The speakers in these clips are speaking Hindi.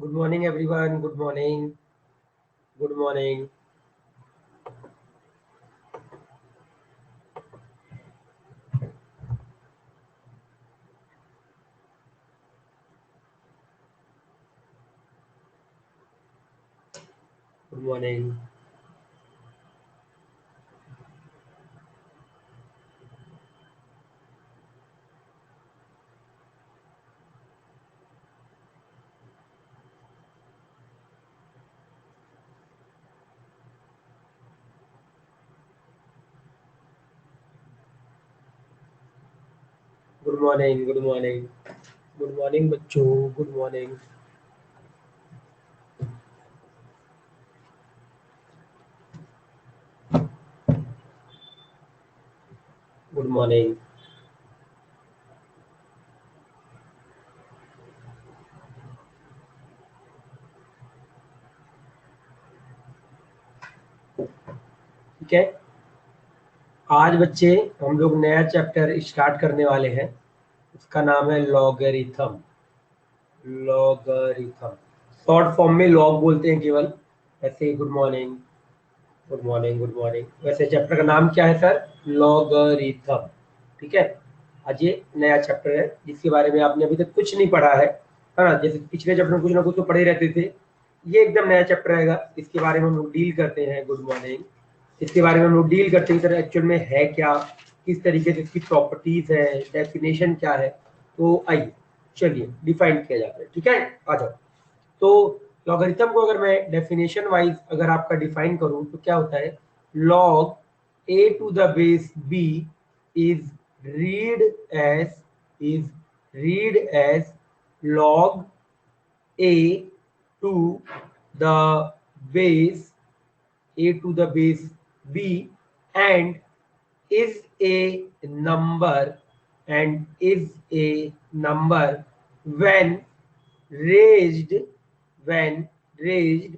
Good morning, everyone. Good morning. Good morning. Good morning. Good morning. Good morning. Good morning, बच्चों. Good morning. Good morning. ठीक है. आज बच्चे हम लोग नया चैप्टर स्टार्ट करने वाले हैं. उसका नाम है लॉगरिथम. लॉगरिथम शॉर्ट फॉर्म में लॉग बोलते हैं केवल. ऐसे. Good morning. Good morning. Good morning. वैसे चैप्टर का नाम क्या है सर? लॉगरिथम. ठीक है. आज ये नया चैप्टर है जिसके बारे में आपने अभी तक कुछ नहीं पढ़ा है ना. जैसे पिछले चैप्टर में कुछ ना कुछ तो पढ़े रहते थे. ये एकदम नया चैप्टर रहेगा. इसके बारे में हम लोग डील करते हैं. Good morning. इसके बारे में हम लोग डील करते हैं सर एक्चुअल में है क्या, किस तरीके से इसकी प्रॉपर्टीज है, डेफिनेशन क्या है. तो आइए चलिए डिफाइन किया जाता है. ठीक है. आ जाओ. तो लॉगरिथम को अगर मैं डेफिनेशन वाइज अगर आपका डिफाइन करूं तो क्या होता है? Log a to the base b is read as is read as log a to the base a to the base b and is a number when raised raised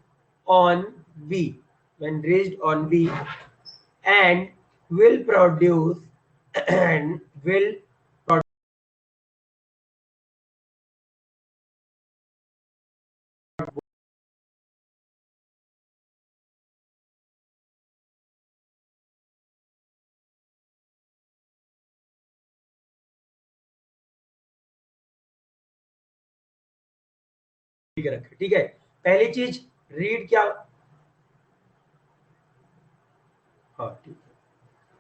on b and will produce and will रखे. ठीक है. पहली चीज रीड क्या. हाँ ठीक है.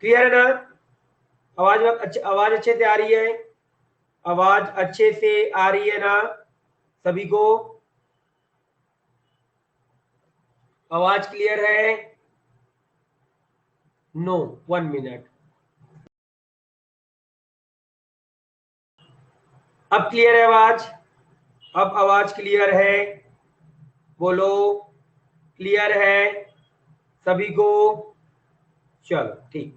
क्लियर है ना? आवाज अच्छे से आ रही है? आवाज अच्छे से आ रही है ना सभी को? आवाज क्लियर है? नो. 1 मिनट. अब क्लियर है आवाज? अब आवाज क्लियर है? बोलो. क्लियर है सभी को? चलो ठीक.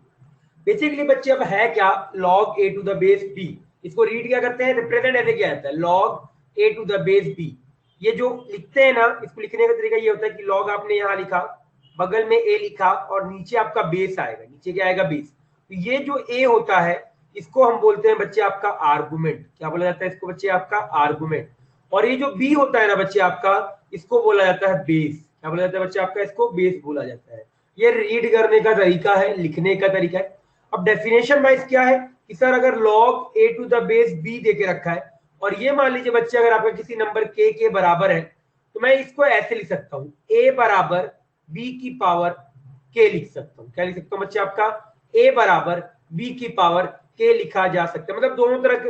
बेसिकली बच्चे अब है क्या? log a to the base b. इसको रीड क्या करते हैं? रिप्रेजेंट ऐसे किया जाता है log a to the base b. ये जो लिखते हैं ना, इसको लिखने का तरीका ये होता है कि log आपने यहाँ लिखा, बगल में a लिखा और नीचे आपका बेस आएगा. नीचे क्या आएगा? बेस. तो ये जो a होता है इसको हम बोलते हैं बच्चे आपका आर्गुमेंट. क्या बोला जाता है इसको बच्चे? आपका आर्गुमेंट. और ये जो b होता है ना बच्चे आपका, इसको बोला जाता है बेस. क्या बोला जाता है बच्चे आपका? इसको बेस बोला जाता है. ये रीड करने का तरीका है, लिखने का तरीका है. अब डेफिनेशन वाइज क्या है कि सर अगर log a to the base b दे के रखा है और ये मान लीजिए बच्चे अगर आपका किसी नंबर k के बराबर है तो मैं इसको ऐसे लिख सकता हूं, a बराबर b की पावर k लिख सकता हूं. क्या लिख सकता हूं बच्चे? आपका a बराबर b की पावर k लिखा जा सकता है. मतलब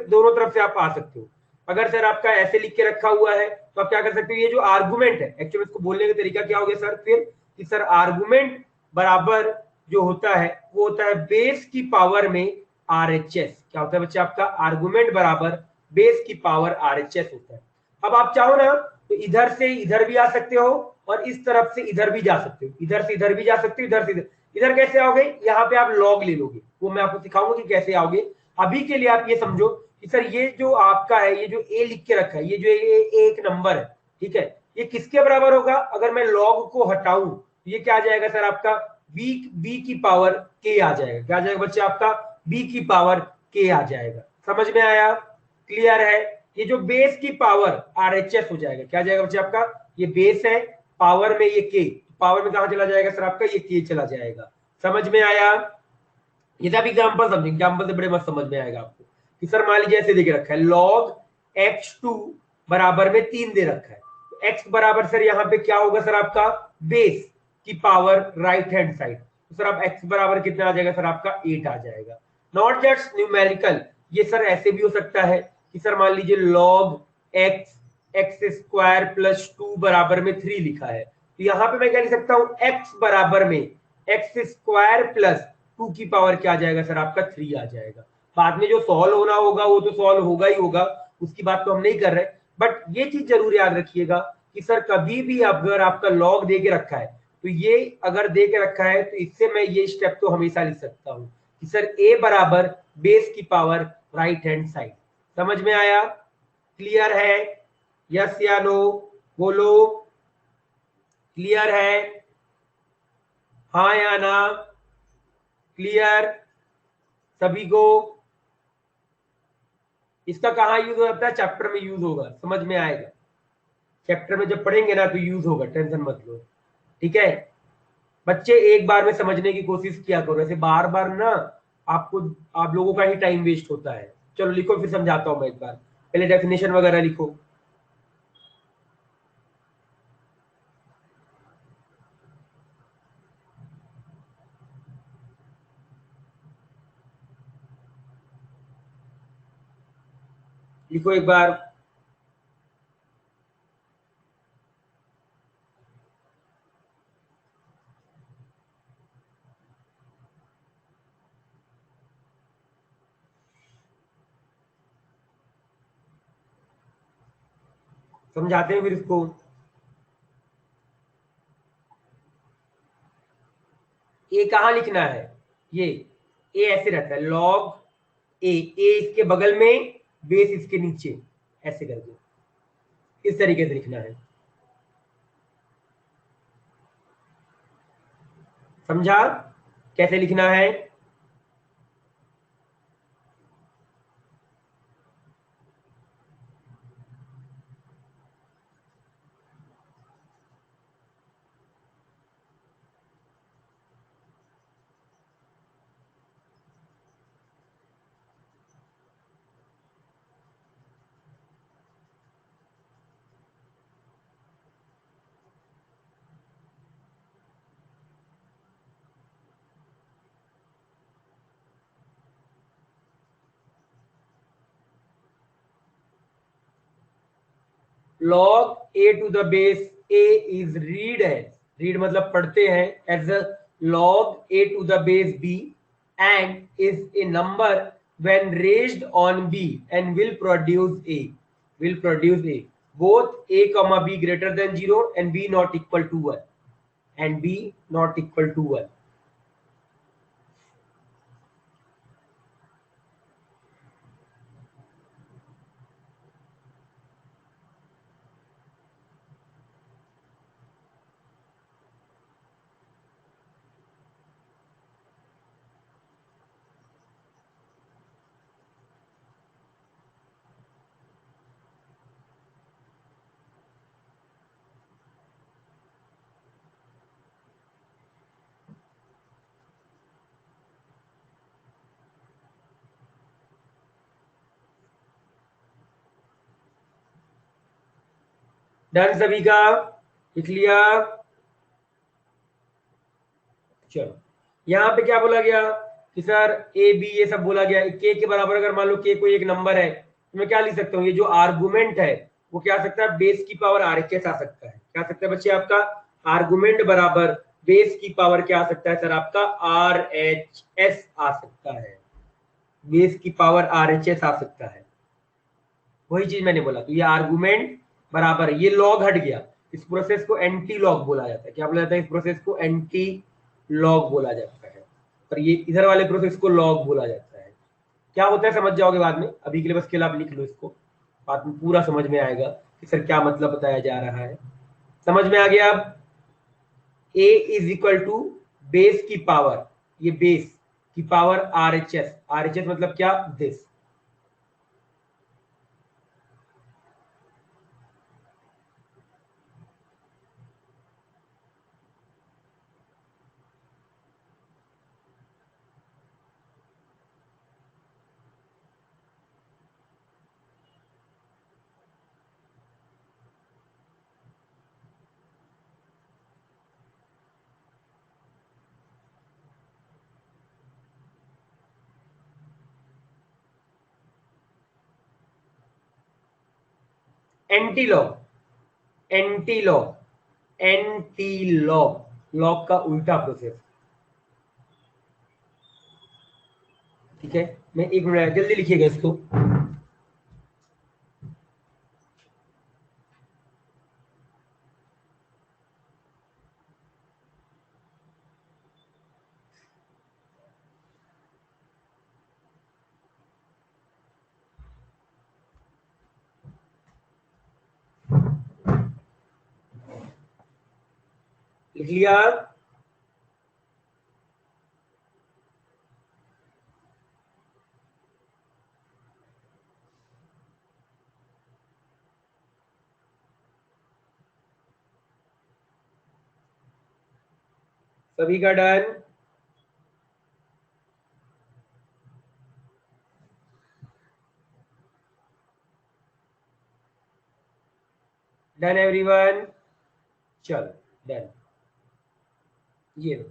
दोनों तरफ से आप आ सकते हो. अगर सर आपका ऐसे लिख के रखा हुआ है तो आप क्या कर सकते हो? ये जो आर्गुमेंट है एक्चुअली इसको बोलने का तरीका क्या हो गया सर फिर कि सर आर्गुमेंट बराबर जो होता है वो होता है बेस की पावर में RHS. क्या होता है बच्चे? आपका आर्गुमेंट बराबर बेस की पावर RHS होता है. अब आप चाहो ना तो इधर से इधर भी आ सकते हो और इस तरफ से इधर भी जा सकते हो. इधर से इधर भी जा सकते हो, इधर से इधर. इधर कैसे आओगे? यहाँ पे आप लॉग ले लोगे. वो मैं आपको सिखाऊंगा कि कैसे आओगे. अभी के लिए आप ये समझो कि सर ये जो आपका है, ये जो a लिख के रखा है, ये जो एक नंबर है, ठीक है, ये किसके बराबर होगा? अगर मैं लॉग को हटाऊं ये क्या आ जाएगा सर? आपका b की पावर k आ जाएगा. क्या आ जाएगा बच्चे? आपका b की पावर k आ जाएगा. समझ में आया? क्लियर है? ये जो बेस की पावर RHS हो जाएगा, क्या जाएगा बच्चे आपका, ये बेस है, पावर में ये के, पावर में कहां चला जाएगा सर आपका, ये के चला जाएगा। समझ में आया? ये सब एग्जांपल समझेंगे, एग्जांपल से बड़े मस्त समझ में आएगा आपको कि सर मान लीजिए ऐसे देके रखा है log x2 बराबर में 3 दे रखा है, तो x बराबर सर यहाँ पे क्या होगा सर आपका, बेस की पावर राइट हैंड साइड, तो सर आप x बराबर कितना आ जाएगा सर आपका 8 आ जाएगा। नॉट जस्ट न्यूमेरिकल, ये सर ऐसे भी हो सकता है कि सर मान लीजिए log x स्क्वायर प्लस 2 बराबर में 3 लिखा है, तो यहाँ पे मैं क्या लिख सकता हूँ, x बराबर में x स्क्वायर प्लस 2 की पावर क्या आ जाएगा सर आपका 3 आ जाएगा। बाद में जो सॉल्व होना होगा वो तो सॉल्व होगा ही होगा, उसकी बात तो हम नहीं कर रहे, बट ये चीज जरूर याद रखिएगा कि सर कभी भी अगर आपका लॉग दे के रखा है, तो ये अगर दे के रखा है तो इससे मैं ये स्टेप तो हमेशा लिख सकता हूं कि सर a बराबर बेस की पावर राइट हैंड साइड। समझ में आया? क्लियर है? यस या नो बोलो, क्लियर है? हाँ या ना? क्लियर सभी को? इसका कहाँ यूज होता है, चैप्टर में यूज होगा, समझ में आएगा, चैप्टर में जब पढ़ेंगे ना तो यूज होगा, टेंशन मत लो। ठीक है बच्चे, एक बार में समझने की कोशिश किया करो, ऐसे बार बार ना आपको, आप लोगों का ही टाइम वेस्ट होता है। चलो लिखो, फिर समझाता हूं मैं एक बार, पहले डेफिनेशन वगैरह लिखो। लिखो एक बार। समझाते हैं फिर इसको। ए कहाँ लिखना है, ये ए ऐसे रहता है, लॉग ए इसके बगल में, बेस इसके नीचे, ऐसे करके इस तरीके से लिखना है। समझा कैसे लिखना है? log a to the base a is read मतलब पढ़ते हैं, as a log a to the base b and is a number when raised on b and will produce a both a comma b greater than 0 and b not equal to 1 and b not equal to 1। Done सभी का? लिख लिया? चलो यहाँ पे क्या बोला गया कि सर ए बी ये सब बोला गया, के बराबर अगर मान लो के कोई एक नंबर है तो मैं क्या लिख सकता हूँ, ये जो आर्गुमेंट है वो क्या आ सकता है, बेस की पावर RHS आ सकता है। क्या आ सकता है बच्चे आपका, आर्गुमेंट बराबर बेस की पावर क्या आ सकता है सर आपका, RHS आ सकता है, बेस की पावर RHS आ सकता है। वही चीज मैंने बोला, तो ये आर्गुमेंट बराबर, ये लॉग हट गया, इस प्रोसेस को एंटी लॉग बोला जाता है। क्या बोला जाता है, इस प्रोसेस को एंटी लॉग बोला जाता है, पर ये इधर वाले प्रोसेस को लॉग बोला जाता है। क्या होता है समझ जाओगे बाद में, अभी के लिए बस केवल आप लिख लो इसको, बाद में पूरा समझ में आएगा कि सर क्या मतलब बताया जा रहा है। समझ में आ गया? अब a is equal to base की पावर, ये बेस की पावर RHS, RHS मतलब क्या, this. Antilog, antilog, antilog, log का उल्टा प्रोसेस। ठीक है, मैं एक मिनट, जल्दी लिखिएगा इसको। लिख लिया? सभी का डन? Done everyone? चलो डन। ये लो,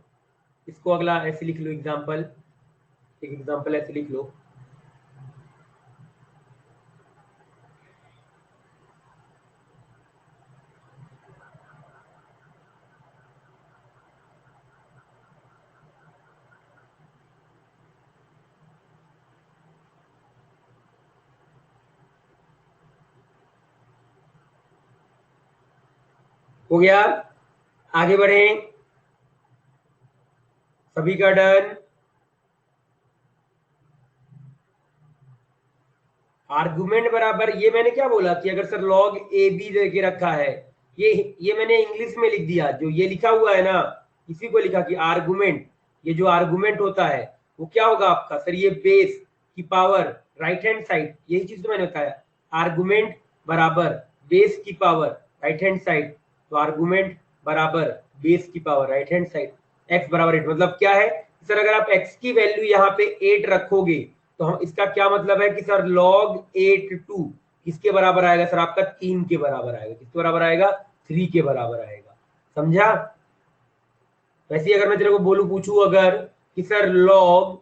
इसको अगला ऐसे लिख लो, एग्जांपल, एक एग्जांपल ऐसे लिख लो। हो गया? आगे बढ़ें? सभी का डन? आर्गुमेंट बराबर, ये मैंने क्या बोला कि अगर सर लॉग ए बी दे के रखा है, ये मैंने इंग्लिश में लिख दिया, जो ये लिखा हुआ है ना, इसी को लिखा कि आर्गुमेंट, ये जो आर्गुमेंट होता है वो क्या होगा आपका सर, ये बेस की पावर राइट हैंड साइड, यही चीज तो मैंने बताया, आर्गुमेंट बराबर बेस की पावर राइट हैंड साइड। तो आर्गुमेंट बराबर बेस की power right hand side, x बराबर 8, मतलब क्या है सर, अगर आप एक्स की वैल्यू यहाँ पे 8 रखोगे तो हम, इसका क्या मतलब है कि सर log 8 2 किसके बराबर आएगा सर, आपका 3 के बराबर आएगा। किसके बराबर आएगा? 3 के बराबर आएगा। समझा? वैसे ही अगर मैं तेरे को बोलू, पूछू अगर कि सर log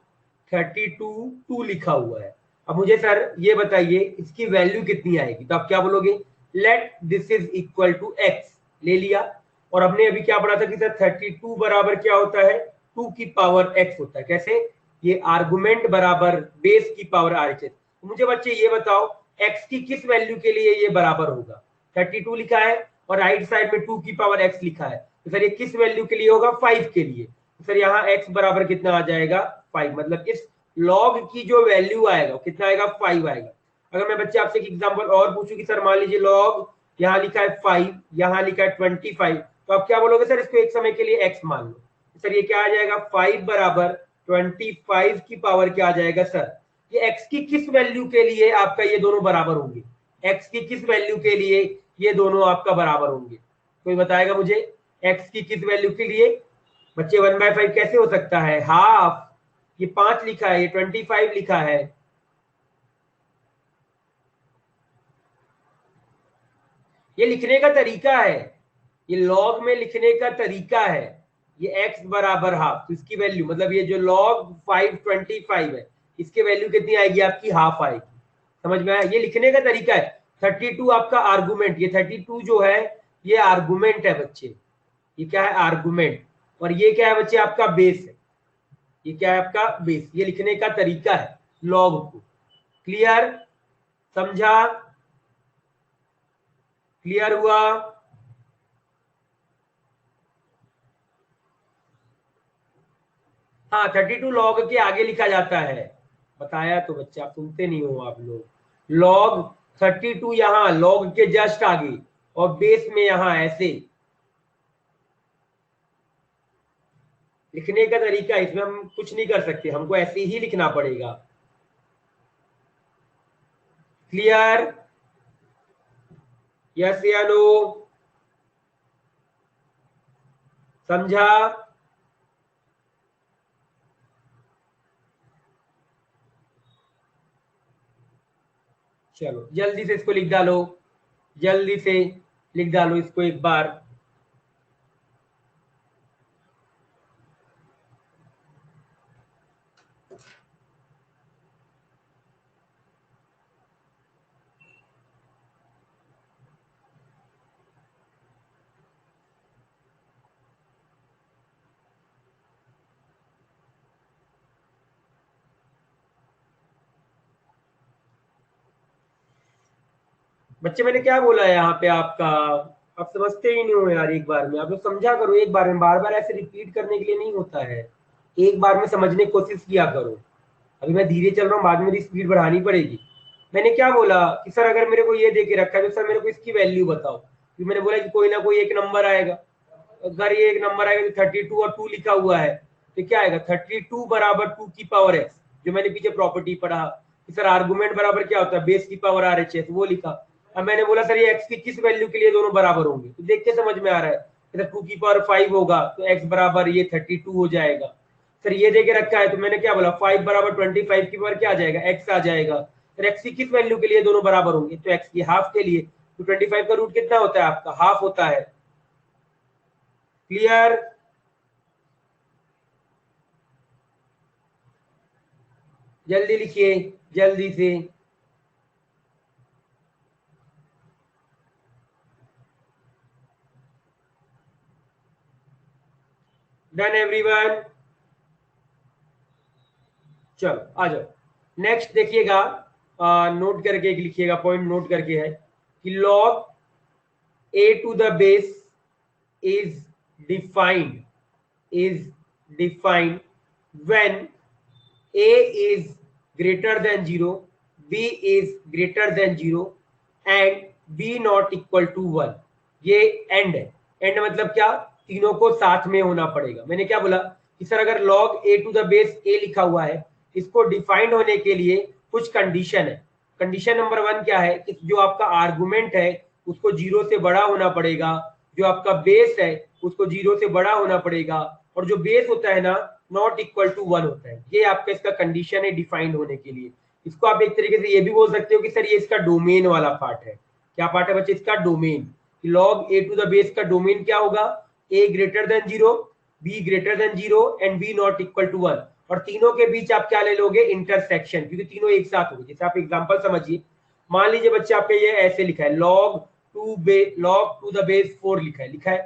32 2 लिखा हुआ है, अब मुझे सर ये बताइए इसकी वैल्यू कितनी आएगी, तो आप क्या बोलोगे? Let this is equal to x, ले लिया। और हमने अभी क्या पढ़ा था कि सर 32 बराबर क्या होता है, 2 की पावर x होता है। कैसे? ये आर्गुमेंट बराबर बेस की पावर आर एच एस। मुझे बच्चे ये बताओ x की किस वैल्यू के लिए ये बराबर होगा? 32 लिखा है और राइट साइड में 2 की पावर x लिखा है, तो सर ये किस वैल्यू के लिए होगा? 5 के लिए। तो सर यहाँ x बराबर कितना आ जाएगा? 5, मतलब इस log की जो वैल्यू आएगा कितना आएगा? 5 आएगा। अगर मैं बच्चे आपसे एक एग्जांपल और पूछूं कि सर मान लीजिए log यहाँ लिखा है 5, यहाँ लिखा है 25, तो आप क्या बोलोगे सर, इसको एक समय के लिए x मान लो। सर ये क्या आ जाएगा? 5 बराबर 25 की पावर क्या आ जाएगा सर? ये x की किस वैल्यू के लिए आपका ये दोनों बराबर होंगे? x की किस वैल्यू के लिए ये दोनों आपका बराबर होंगे? कोई बताएगा मुझे? x की किस वैल्यू के लिए? बच्चे 1/5 कैसे हो सकता है? हाफ, ये 5 लिखा है, ये 25 लिखा है। ये लिखने का तरीका है, ये लॉग में लिखने का तरीका है। ये x बराबर हाफ, तो इसकी वैल्यू मतलब ये जो log 525 है, इसकी वैल्यू कितनी आएगी? आपकी हाफ आएगी। समझ में आया? ये लिखने का तरीका है। 32 आपका आर्गुमेंट, ये 32 जो है ये आर्गुमेंट है बच्चे, ये क्या है? आर्गुमेंट। और ये क्या है बच्चे? आपका बेस है। ये क्या है? आपका बेस। ये लिखने का तरीका है लॉग को। क्लियर? समझा? क्लियर हुआ? हाँ, 32 लॉग के आगे लिखा जाता है, बताया तो बच्चे, आप सुनते नहीं हो आप लोग। लॉग 32 यहाँ लॉग के जस्ट आगे, और बेस में यहाँ ऐसे लिखने का तरीका, इसमें हम कुछ नहीं कर सकते, हमको ऐसे ही लिखना पड़ेगा। क्लियर? यस या नो? समझा? चलो जल्दी से इसको लिख डालो, जल्दी से लिख डालो इसको एक बार। बच्चे मैंने क्या बोला है यहाँ पे आपका, आप समझते ही नहीं हो यार। एक बार में आप लोग समझा करो, एक बार में, बार बार ऐसे रिपीट करने के लिए नहीं होता है। एक बार में समझने की कोशिश किया करो। अभी मैं धीरे चल रहा हूँ, बाद में मेरी स्पीड बढ़ानी पड़ेगी। मैंने क्या बोला कि सर अगर मेरे को ये दे के रखा है तो सर मेरे को इसकी वैल्यू बताओ। फिर मैंने बोला कि कोई ना कोई एक नंबर आएगा। अगर ये एक नंबर आएगा तो 32 और 2 लिखा हुआ है, तो क्या आएगा 32 बराबर 2 की पावर x, जो मैंने पीछे प्रॉपर्टी पढ़ा कि सर आर्गुमेंट बराबर क्या होता है, बेस की पावर आर एच है, तो वो लिखा। अब मैंने बोला सर ये x की किस वैल्यू के लिए दोनों बराबर होंगे, तो देख के समझ में आ रहा है, सर 2 की पावर 5 होगा तो x बराबर ये 32 हो जाएगा। सर ये देके रखा है तो मैंने क्या बोला 5 बराबर 25 की पावर क्या आ जाएगा, x आ जाएगा। सर x की किस वैल्यू के लिए दोनों बराबर होंगे, तो x की हाफ के लिए। तो 25 का रूट कितना होता है आपका, हाफ होता है। क्लियर? जल्दी लिखिए, जल्दी से। Done everyone? चलो आ जाओ। नेक्स्ट देखिएगा, नोट करके एक लिखिएगा, पॉइंट नोट करके है कि log a to the base is defined is defined when a is greater than 0, b is greater than 0 and b not equal to 1। ये एंड है। एंड मतलब क्या, तीनों को साथ में होना पड़ेगा। मैंने क्या बोला कि सर अगर log a to the base a लिखा हुआ है, इसको डिफाइंड होने के लिए कुछ कंडीशन है। कंडीशन नंबर 1 क्या है कि जो आपका आर्गुमेंट है उसको 0 से बड़ा होना पड़ेगा, जो आपका बेस है उसको 0 से बड़ा होना पड़ेगा, और जो बेस होता है ना नॉट इक्वल टू 1 होता है। ये आपका इसका कंडीशन है डिफाइंड होने के लिए। इसको आप एक तरीके से ये भी बोल सकते हो कि सर ये इसका डोमेन वाला पार्ट है। क्या पार्ट है बच्चे, इसका domain. log a to the base का डोमेन क्या होगा, a greater than 0, b greater than 0 and b not equal to 1। और तीनों के बीच आप क्या ले लोगे, इंटरसेक्शन, क्योंकि तीनों एक साथ होंगे। जैसे आप एग्जांपल समझिए, मान लीजिए बच्चे आपके ये ऐसे लिखा है log टू द बेस 4 लिखा है,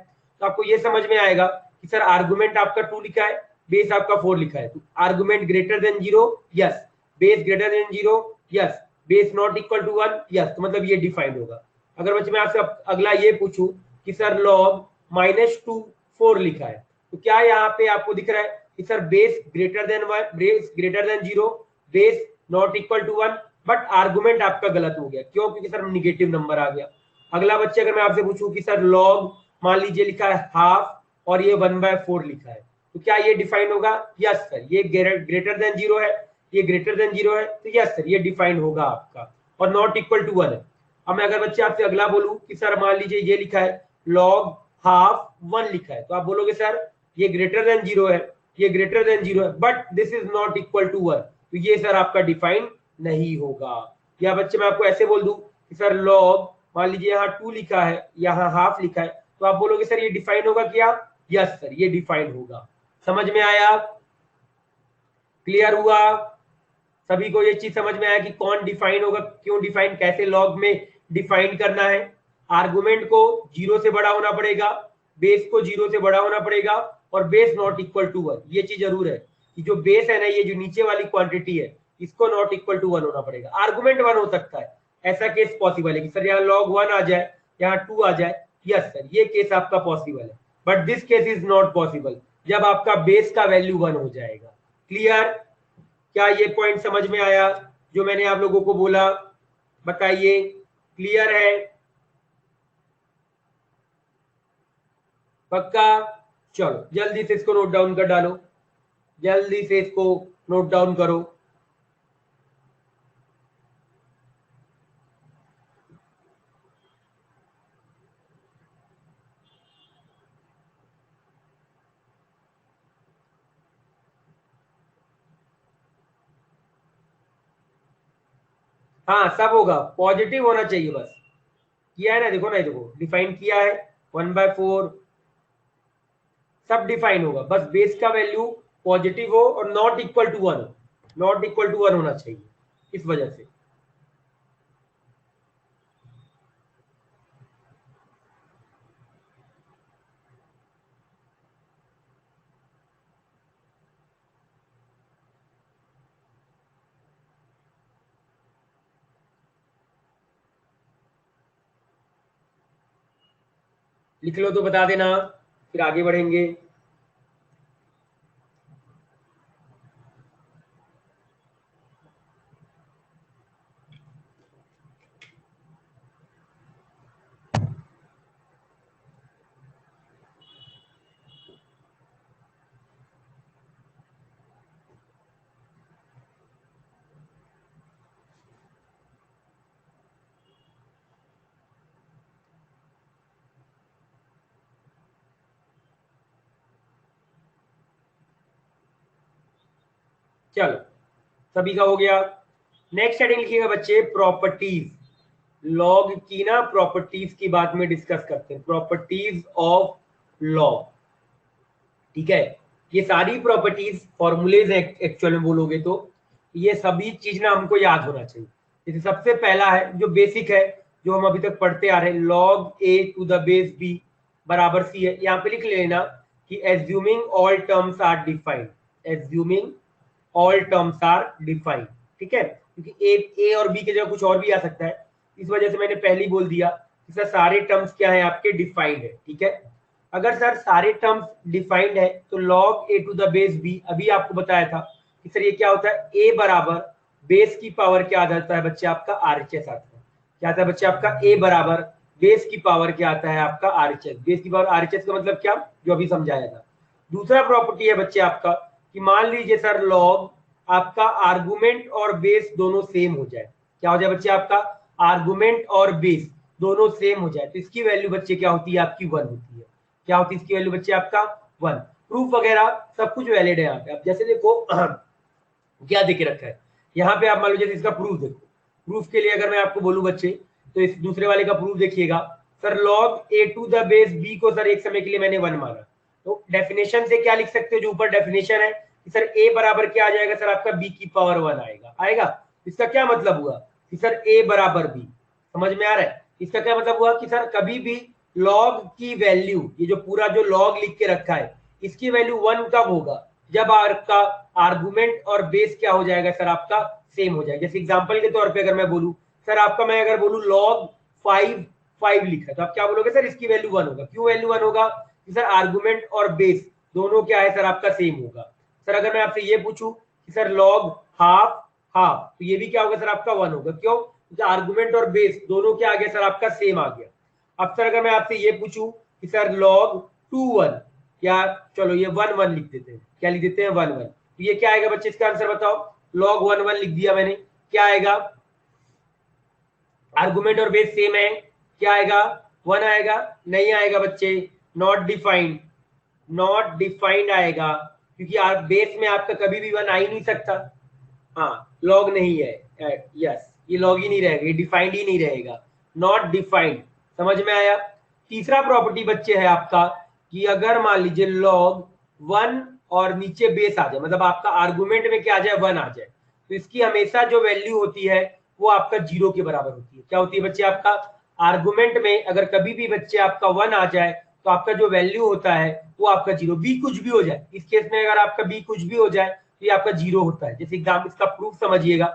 तो आपको ये समझ में आएगा कि सर आर्गुमेंट आपका 2 लिखा है, बेस आपका 4 लिखा है, तो argument greater than 0 yes, base greater than 0 yes, base not equal to 1 yes, तो मतलब ये डिफाइंड होगा। अगर बच्चे मैं आपसे अगला ये पूछूं कि सर log -2 4 लिखा है, तो क्या यहाँ पे आपको दिख रहा है कि sir base greater than 1, base greater than 0, base not equal to 1, but argument आपका गलत हो गया। क्यों, क्योंकि सर निगेटिव नंबर आ गया। अगला बच्चे अगर मैं आपसे पूछूं कि सर log मान लीजिए लिखा है हाफ और ये 1/4 लिखा है, तो क्या ये डिफाइंड होगा, यस सर। ये ग्रेटर देन 0 है, ये ग्रेटर देन 0 है, तो यस सर ये डिफाइंड होगा आपका, और नॉट इक्वल टू 1 है। अब मैं अगर बच्चे आपसे अगला बोलूं कि सर मान लीजिए ये लिखा है log हाफ 1 लिखा है, तो आप बोलोगे सर ये ग्रेटर देन 0 है, ये ग्रेटर देन 0 है, but this is not equal to 1, तो ये सर आपका डिफाइंड नहीं होगा। या बच्चे मैं आपको ऐसे बोल दूं कि सर log मान लीजिए यहाँ 2 लिखा है, यहाँ हाफ लिखा है, तो आप बोलोगे सर ये डिफाइन होगा क्या, यस सर ये डिफाइन होगा। समझ में आया? क्लियर हुआ? सभी को ये चीज समझ में आया कि कौन डिफाइन होगा, क्यों डिफाइन, कैसे लॉग में डिफाइन करना है। आर्गुमेंट को 0 से बड़ा होना पड़ेगा, बेस को 0 से बड़ा होना पड़ेगा, और बेस नॉट इक्वल टू 1। ये चीज जरूर है कि जो बेस है ना, ये जो नीचे वाली क्वांटिटी है, इसको नॉट इक्वल टू 1 होना पड़ेगा। आर्गुमेंट 1 हो सकता है, ऐसा केस पॉसिबल है कि सर यहाँ log 1 आ जाए, यहाँ 2 आ जाए, यस सर ये केस आपका पॉसिबल है, but this case is not possible जब आपका बेस का वैल्यू 1 हो जाएगा। क्लियर? क्या ये पॉइंट समझ में आया जो मैंने आप लोगों को बोला? बताइए, क्लियर है? पक्का? चलो जल्दी से इसको नोट डाउन कर डालो, जल्दी से इसको नोट डाउन करो। हाँ सब होगा, पॉजिटिव होना चाहिए बस। किया है ना, देखो ना, ये देखो डिफाइन किया है 1/4, सब डिफाइन होगा, बस बेस का वैल्यू पॉजिटिव हो और नॉट इक्वल टू 1 हो, नॉट इक्वल टू 1 होना चाहिए, इस वजह से। लिख लो तो बता देना, फिर आगे बढ़ेंगे। चलो सभी का हो गया। नेक्स्ट हेडिंग लिखिएगा बच्चे, प्रॉपर्टीज। लॉग की ना प्रॉपर्टीज की बात में डिस्कस करते हैं, प्रॉपर्टीज ऑफ लॉग। ठीक है, ये सारी प्रॉपर्टीज फॉर्मूलेज हैं एक्चुअल में बोलोगे तो, ये सभी चीज ना हमको याद होना चाहिए। जैसे सबसे पहला है जो बेसिक है, जो हम अभी तक पढ़ते आ रहे हैं, log A to the base b बराबर सी है। यहाँ पे लिख लेना कि assuming all terms are defined, assuming all terms are defined. ठीक है, क्योंकि ए और बी की जगह कुछ और भी आ सकता है, इस वजह से मैंने पहले ही बोल दिया कि सर सारे टर्म्स क्या है आपके, डिफाइंड है। ठीक है, अगर सर सारे टर्म्स डिफाइंड है तो log A to the base b, अभी आपको बताया था कि सर ये क्या होता है, ए बराबर बेस की पावर क्या आ जाता है बच्चे आपका, आरएचएस आता है। क्या आता है बच्चे आपका, ए बराबर बेस की पावर क्या आता है आपका, आरएचएस। बेस की पावर आरएचएस का मतलब क्या, जो अभी समझाया था। दूसरा प्रॉपर्टी है बच्चे आपका कि मान लीजिए सर लॉग आपका आर्गुमेंट और बेस दोनों सेम हो जाए। क्या हो जाए बच्चे आपका, आर्गुमेंट और बेस दोनों सेम हो जाए, तो इसकी वैल्यू बच्चे क्या होती है आपकी, 1 होती है। क्या होती है इसकी वैल्यू बच्चे आपका, 1। प्रूफ वगैरह सब कुछ वैलिड है यहाँ पे। अब जैसे देखो क्या देके रखा है यहाँ पे, आप मान लो जैसे इसका प्रूफ देखो। प्रूफ के लिए अगर मैं आपको बोलूं बच्चे, तो इस दूसरे वाले का प्रूफ देखिएगा। Sir log A to the base b को सर एक समय के लिए मैंने 1 माना, तो डेफिनेशन से क्या लिख सकते हो, जो ऊपर डेफिनेशन है कि सर ए बराबर क्या आ जाएगा सर आपका, बी की पावर 1 आएगा। आएगा, इसका क्या मतलब हुआ कि सर ए बराबर बी, समझ में आ रहा है। इसका क्या मतलब हुआ कि सर कभी भी लॉग की वैल्यू, ये जो पूरा जो लॉग लिख के रखा है, इसकी वैल्यू 1 कब होगा, जब आपका आर्गुमेंट और बेस क्या हो जाएगा सर आपका, सेम हो जाएगा। जैसे एग्जांपल के तौर पे अगर मैं बोलूं सर आपका, मैं अगर बोलूं लॉग 5 लिखा, तो आप क्या बोलोगे सर, इसकी वैल्यू 1 होगा। क्यों वैल्यू 1 होगा कि सर आर्गुमेंट और बेस दोनों क्या है सर आपका, सेम होगा। सर अगर मैं आपसे ये पूछूं कि सर लॉग हाफ हाफ, तो ये भी क्या होगा सर आपका, 1 होगा। क्यों, आर्गुमेंट और बेस दोनों क्या आ गया सर आपका, सेम आ गया। अब सर अगर मैं आपसे ये पूछूं कि सर लॉग 2 1, क्या, चलो ये 1 1 लिख देते हैं, क्या लिख देते हैं, 1 1, तो ये क्या आएगा बच्चे, इसका आंसर बताओ। लॉग 1 1 लिख दिया मैंने, क्या आएगा, आर्गुमेंट और बेस सेम है, क्या आएगा, 1 आएगा। नहीं आएगा बच्चे, नॉट डिफाइंड, नॉट डिफाइंड आएगा, क्योंकि बेस में आपका कभी भी 1 आ ही नहीं सकता। हाँ, लॉग नहीं है, यस, ये लॉग ही नहीं रहेगा, ये डिफाइंड ही नहीं रहेगा, नॉट डिफाइंड। समझ में आया। तीसरा प्रॉपर्टी बच्चे है आपका कि अगर मान लीजिए लॉग 1 और नीचे बेस आ जाए, मतलब आपका आर्गुमेंट में क्या आ जाए, 1 आ जाए, तो इसकी हमेशा जो वैल्यू होती है वो आपका 0 के बराबर होती है। क्या होती है बच्चे आपका, आर्गुमेंट में अगर कभी भी बच्चे आपका 1 आ जाए तो आपका जो वैल्यू होता है वो आपका 0, बी कुछ भी हो जाए, इस केस में अगर आपका बी कुछ भी हो जाए तो ये आपका 0 होता है। जैसे एग्जाम, इसका प्रूफ समझिएगा,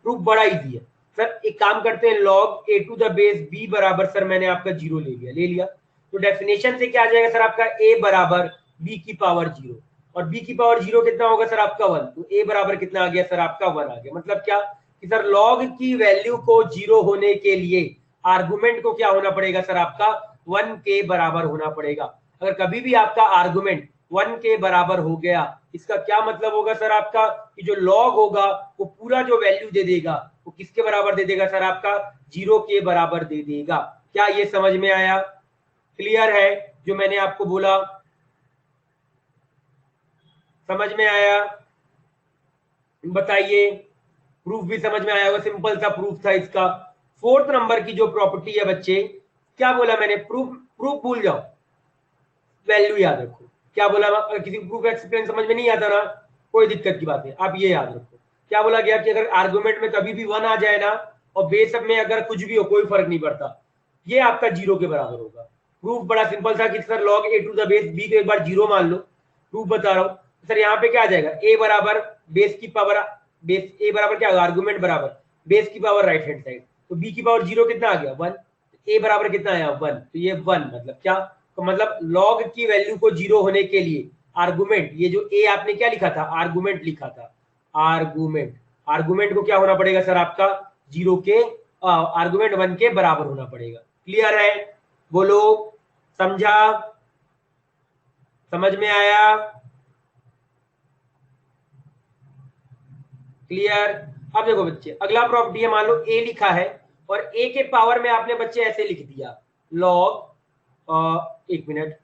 प्रूफ बड़ा इजी है। सर एक काम करते हैं, log A to the base b बराबर, सर मैंने आपका 0 ले लिया, तो डेफिनेशन से क्या आ जाएगा सर आपका, ए बराबर बी की पावर 0, और बी की पावर 0 कितना होगा सर आपका 1, तो ए बराबर कितना आ गया सर आपका 1 आ गया। मतलब क्या कि सर लॉग की वैल्यू को 0 होने के लिए आर्गुमेंट को क्या होना पड़ेगा सर आपका, 1 के बराबर होना पड़ेगा। अगर कभी भी आपका आर्गुमेंट 1 के बराबर हो गया, इसका क्या मतलब होगा सर आपका, कि जो लॉग होगा वो पूरा जो वैल्यू दे देगा वो किसके बराबर दे देगा सर आपका, 0 के बराबर दे देगा। क्या ये समझ में आया, क्लियर है जो मैंने आपको बोला, समझ में आया, बताइए। प्रूफ भी समझ में आया होगा, सिंपल सा प्रूफ था इसका। फोर्थ नंबर की जो प्रॉपर्टी है बच्चे, क्या बोला मैंने, प्रूफ, प्रूफ भूल जाओ, वैल्यू याद रखो। क्या बोला, अगर किसी को प्रूफ एक्सप्लेन समझ में नहीं आता ना, कोई दिक्कत की बात नहीं, आप ये याद रखो। क्या बोला गया कि अगर आर्गुमेंट में कभी भी 1 आ जाए ना, और बेस में अगर कुछ भी हो, कोई फर्क नहीं पड़ता, ये आपका 0 के बराबर होगा। प्रूफ बड़ा सिंपल था कि sir log A to the base b को एक बार 0 मान लो, प्रूफ बता रहा हूँ। सर यहाँ पे क्या आ जाएगा, ए बराबर बेस की पावर, बेस ए बराबर क्या होगा, आर्गुमेंट बराबर बेस की पावर राइट हैंड साइड, तो बी की पावर 0 कितना आ गया, 1, ए बराबर कितना आया 1, तो ये 1 मतलब क्या, तो मतलब लॉग की वैल्यू को जीरो होने के लिए आर्गुमेंट, ये जो ए आपने क्या लिखा था, आर्गुमेंट लिखा था, आर्गुमेंट, आर्गुमेंट को क्या होना पड़ेगा सर आपका जीरो के आर्गुमेंट 1 के बराबर होना पड़ेगा। क्लियर है, बोलो, समझा, समझ में आया, क्लियर। अब देखो बच्चे, अगला प्रॉपर्टी है, मान लो ए लिखा है और ए के पावर में आपने बच्चे ऐसे लिख दिया लॉग, एक मिनट,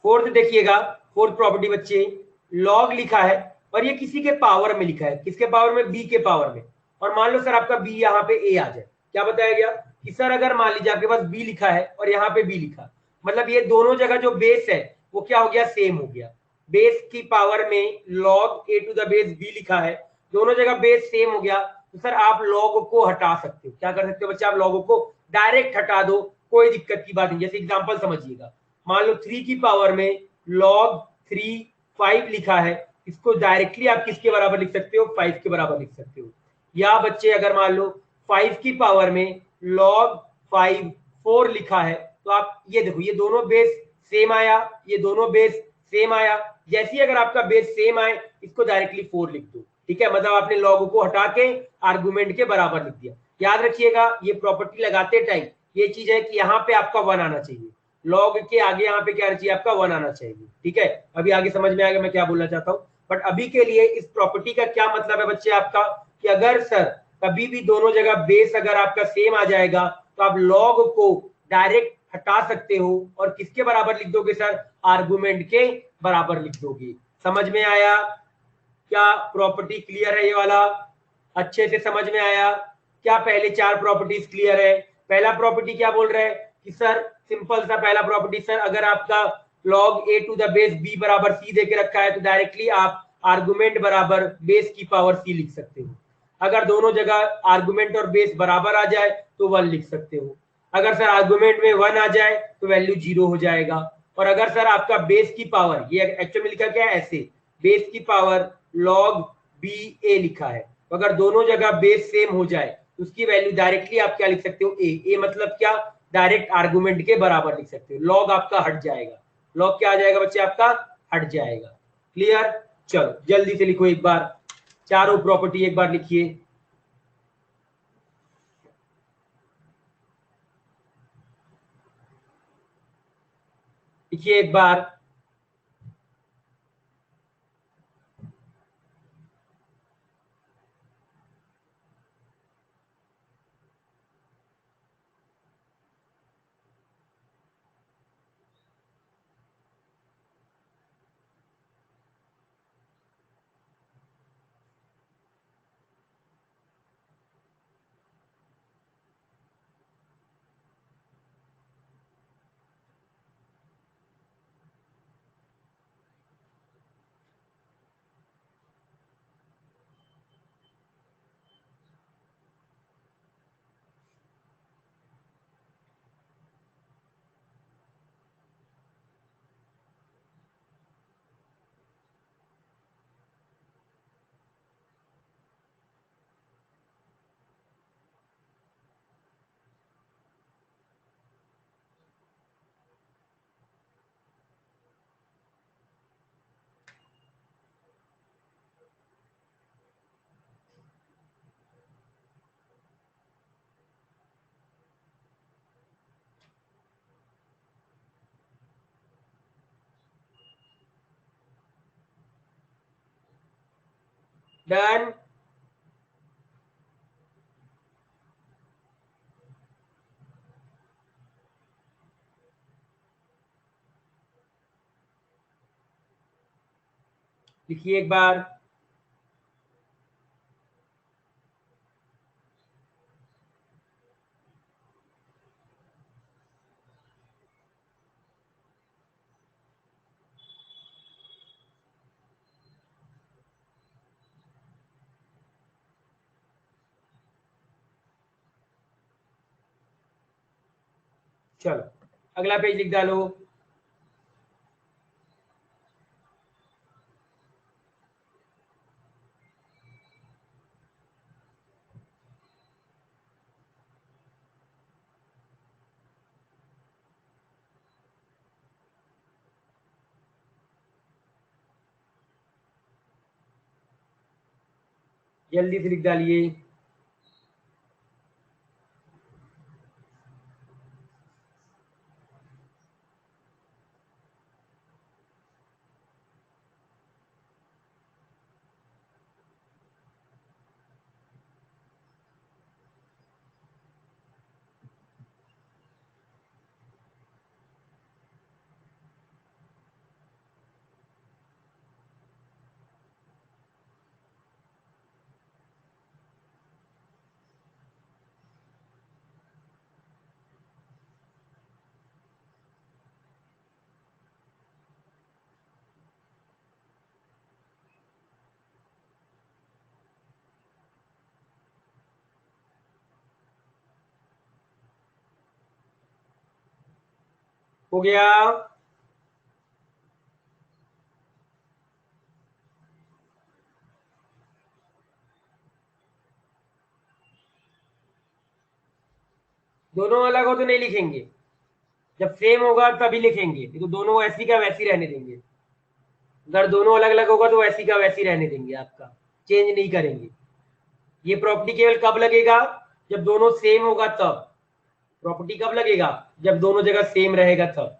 फोर्थ देखिएगा, फोर्थ प्रॉपर्टी बच्चे, लॉग लिखा है और ये किसी के पावर में लिखा है, किसके पावर में, बी के पावर में। और मान लो सर आपका बी यहाँ पे ए आ जाए, क्या बताया गया कि सर अगर मान लीजिए आपके पास बी लिखा है और यहाँ पे बी लिखा, मतलब ये दोनों जगह जो बेस है वो क्या हो गया, सेम हो गया। बेस की पावर में log A to the base b लिखा है, दोनों जगह बेस सेम हो गया, तो सर आप लॉग को हटा सकते हो। क्या कर सकते हो बच्चे, आप लॉग को डायरेक्ट हटा दो, कोई दिक्कत की बात नहीं। जैसे एग्जांपल समझिएगा, मान लो 3 की पावर में log 3 5 लिखा है, इसको डायरेक्टली आप किसके बराबर लिख सकते हो, 5 के बराबर लिख सकते हो। या बच्चे अगर मान लो 5 की पावर में log 5 4 लिखा है, तो आप ये देखो, ये दोनों बेस सेम आया, ये दोनों बेस सेम आया। जैसे ही अगर आपका बेस सेम आए, इसको डायरेक्टली 4 लिख दो, ठीक है, मतलब आपने लॉग को हटा के आर्गुमेंट के बराबर लिख दिया। याद रखिएगा, ये प्रॉपर्टी लगाते टाइम ये चीज है कि यहाँ पे आपका 1 आना चाहिए, लॉग के आगे यहाँ पे क्या आना चाहिए, आपका 1 आना चाहिए, ठीक है। अभी आगे समझ में आएगा मैं क्या बोलना चाहता हूँ, बट अभी के लिए इस प्रॉपर्टी का क्या मतलब है बच्चे आपका, कि अगर सर कभी भी दोनों जगह बेस अगर आपका सेम आ जाएगा, तो आप लॉग को डायरेक्ट हटा सकते हो और किसके बराबर लिख दोगे सर, आर्गुमेंट के बराबर लिख दोगे। समझ में आया, क्या प्रॉपर्टी क्लियर है ये वाला, अच्छे से समझ में आया क्या, पहले 4 प्रॉपर्टीज क्लियर है। पहला प्रॉपर्टी क्या बोल रहे हैं कि सर सिंपल सा पहला प्रॉपर्टी, सर अगर आपका log a to the base b बराबर c दे के रखा है, तो डायरेक्टली आप आर्गुमेंट बराबर बेस की पावर c लिख सकते हो। अगर दोनों जगह आर्गुमेंट और बेस बराबर आ जाए तो 1 लिख सकते हो। अगर सर आर्गुमेंट में 1 आ जाए तो वैल्यू 0 हो जाएगा। और अगर सर आपका बेस की पावर, ये एक्चुअल में लिखा क्या है ऐसे, बेस की पावर log b a लिखा है, तो अगर दोनों जगह बेस सेम हो जाए तो उसकी वैल्यू डायरेक्टली आप क्या लिख सकते हो, ए मतलब क्या, डायरेक्ट आर्गुमेंट के बराबर लिख सकते हो। लॉग आपका हट जाएगा, लॉग क्या आ जाएगा बच्चे आपका, हट जाएगा। क्लियर, चलो जल्दी से लिखो एक बार, चारों प्रॉपर्टी एक बार लिखिए। लिखिए एक बार, डन। लिखिए एक बार, चलो अगला पेज लिख डालो। जल्दी से लिख डालिए। हो गया? दोनों अलग हो तो नहीं लिखेंगे, जब सेम होगा तभी लिखेंगे, तो दोनों वैसी का वैसी रहने देंगे। अगर दोनों अलग अलग होगा तो वैसी का वैसी रहने देंगे, आपका चेंज नहीं करेंगे। ये प्रॉपर्टी केवल कब लगेगा? जब दोनों सेम होगा तब। प्रॉपर्टी कब लगेगा? जब दोनों जगह सेम रहेगा तब।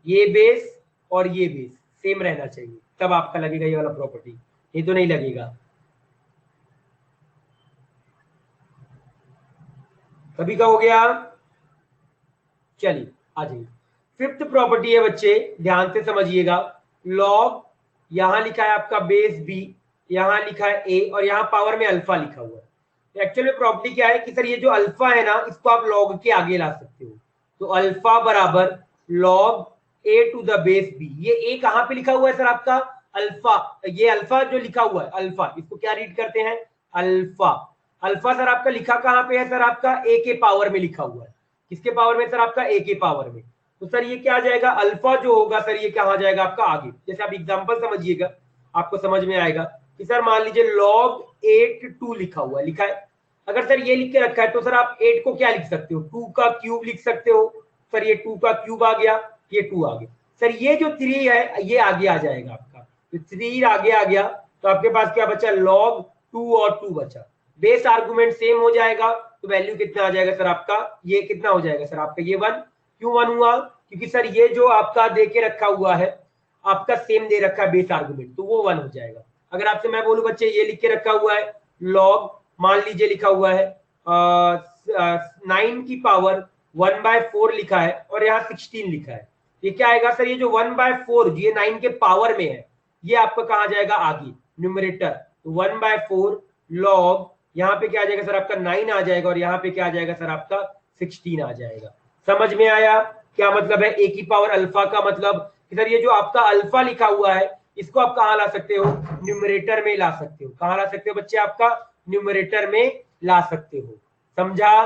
ये बेस और ये बेस सेम रहना चाहिए, तब आपका लगेगा ये वाला प्रॉपर्टी, ये तो नहीं लगेगा। सभी का हो गया? चलिए आ जाइए। फिफ्थ प्रॉपर्टी है बच्चे, ध्यान से समझिएगा। लॉग, यहां लिखा है आपका बेस बी, यहां लिखा है ए, और यहां पावर में अल्फा लिखा हुआ है। एक्चुअल में प्रॉपर्टी क्या है कि सर ये जो अल्फा है ना, इसको आप लॉग के आगे ला सकते हो। तो अल्फा बराबर log A to the base b. ये ए कहां पे लिखा हुआ है सर आपका? अल्फा। ये अल्फा जो लिखा हुआ है अल्फा, इसको क्या रीड करते हैं? अल्फा। अल्फा सर आपका लिखा कहां पे है? सर आपका ए के पावर में लिखा हुआ है। किसके पावर में सर? आपका ए के पावर में। तो सर ये क्या आ जाएगा? अल्फा जो होगा सर ये कहा जाएगा आपका आगे। जैसे आप एग्जांपल समझिएगा, आपको समझ में आएगा कि सर मान लीजिए लॉग 8 2 लिखा हुआ है, लिखा है। अगर सर ये लिख के रखा है तो सर आप 8 को क्या लिख सकते हो? 2 का क्यूब लिख सकते हो। सर ये 2 का क्यूब आ गया, ये 2 आ गया। सर ये जो 3 है ये आगे आ जाएगा आपका, तो 3 आगे आ गया, तो आपके पास क्या बचा? लॉग 2 और 2 बचा। बेस आर्गुमेंट सेम हो जाएगा, तो वैल्यू कितना आ जाएगा सर आपका? ये कितना हो जाएगा सर आपका? ये 1। क्यों 1 हुआ? क्योंकि सर ये जो आपका दे के रखा हुआ है आपका सेम दे रखा है बेस आर्गुमेंट, तो वो 1 हो जाएगा। अगर आपसे मैं बोलूं बच्चे ये लिख के रखा हुआ है लॉग, मान लीजिए लिखा हुआ है 9 की पावर 1/4 लिखा है और यहाँ 16 लिखा है, ये क्या आएगा सर? ये जो 1/4 ये 9 के पावर में है, ये आपका कहा जाएगा आगे न्यूमरेटर। तो 1/4 लॉग, यहाँ पे क्या आ जाएगा सर आपका? 9 आ जाएगा, और यहाँ पे क्या आ जाएगा सर आपका? 16 आ जाएगा। समझ में आया क्या मतलब है ए की पावर अल्फा का? मतलब कि सर ये जो आपका अल्फा लिखा हुआ है इसको आप कहाँ ला सकते हो? न्यूमरेटर में ला सकते हो। कहाँ ला सकते हो बच्चे? आपका न्यूमरेटर में ला सकते हो। समझा?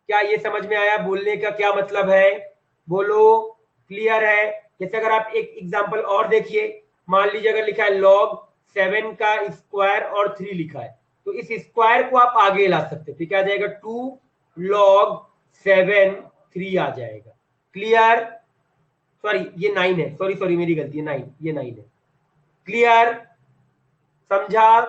क्या ये समझ में आया बोलने का क्या मतलब है? बोलो, क्लियर है? जैसे अगर आप एक एग्जांपल और देखिए, मान लीजिए अगर लिखा है लॉग 7 का स्क्वायर और 3 लिखा है, तो इस स्क्वायर को आप आगे ला सकते हो, तो क्या आ जाएगा? 2 लॉग 7 3 आ जाएगा। क्लियर? सॉरी ये 9 है, सॉरी सॉरी मेरी गलती है, 9 ये 9 है। क्लियर? समझा?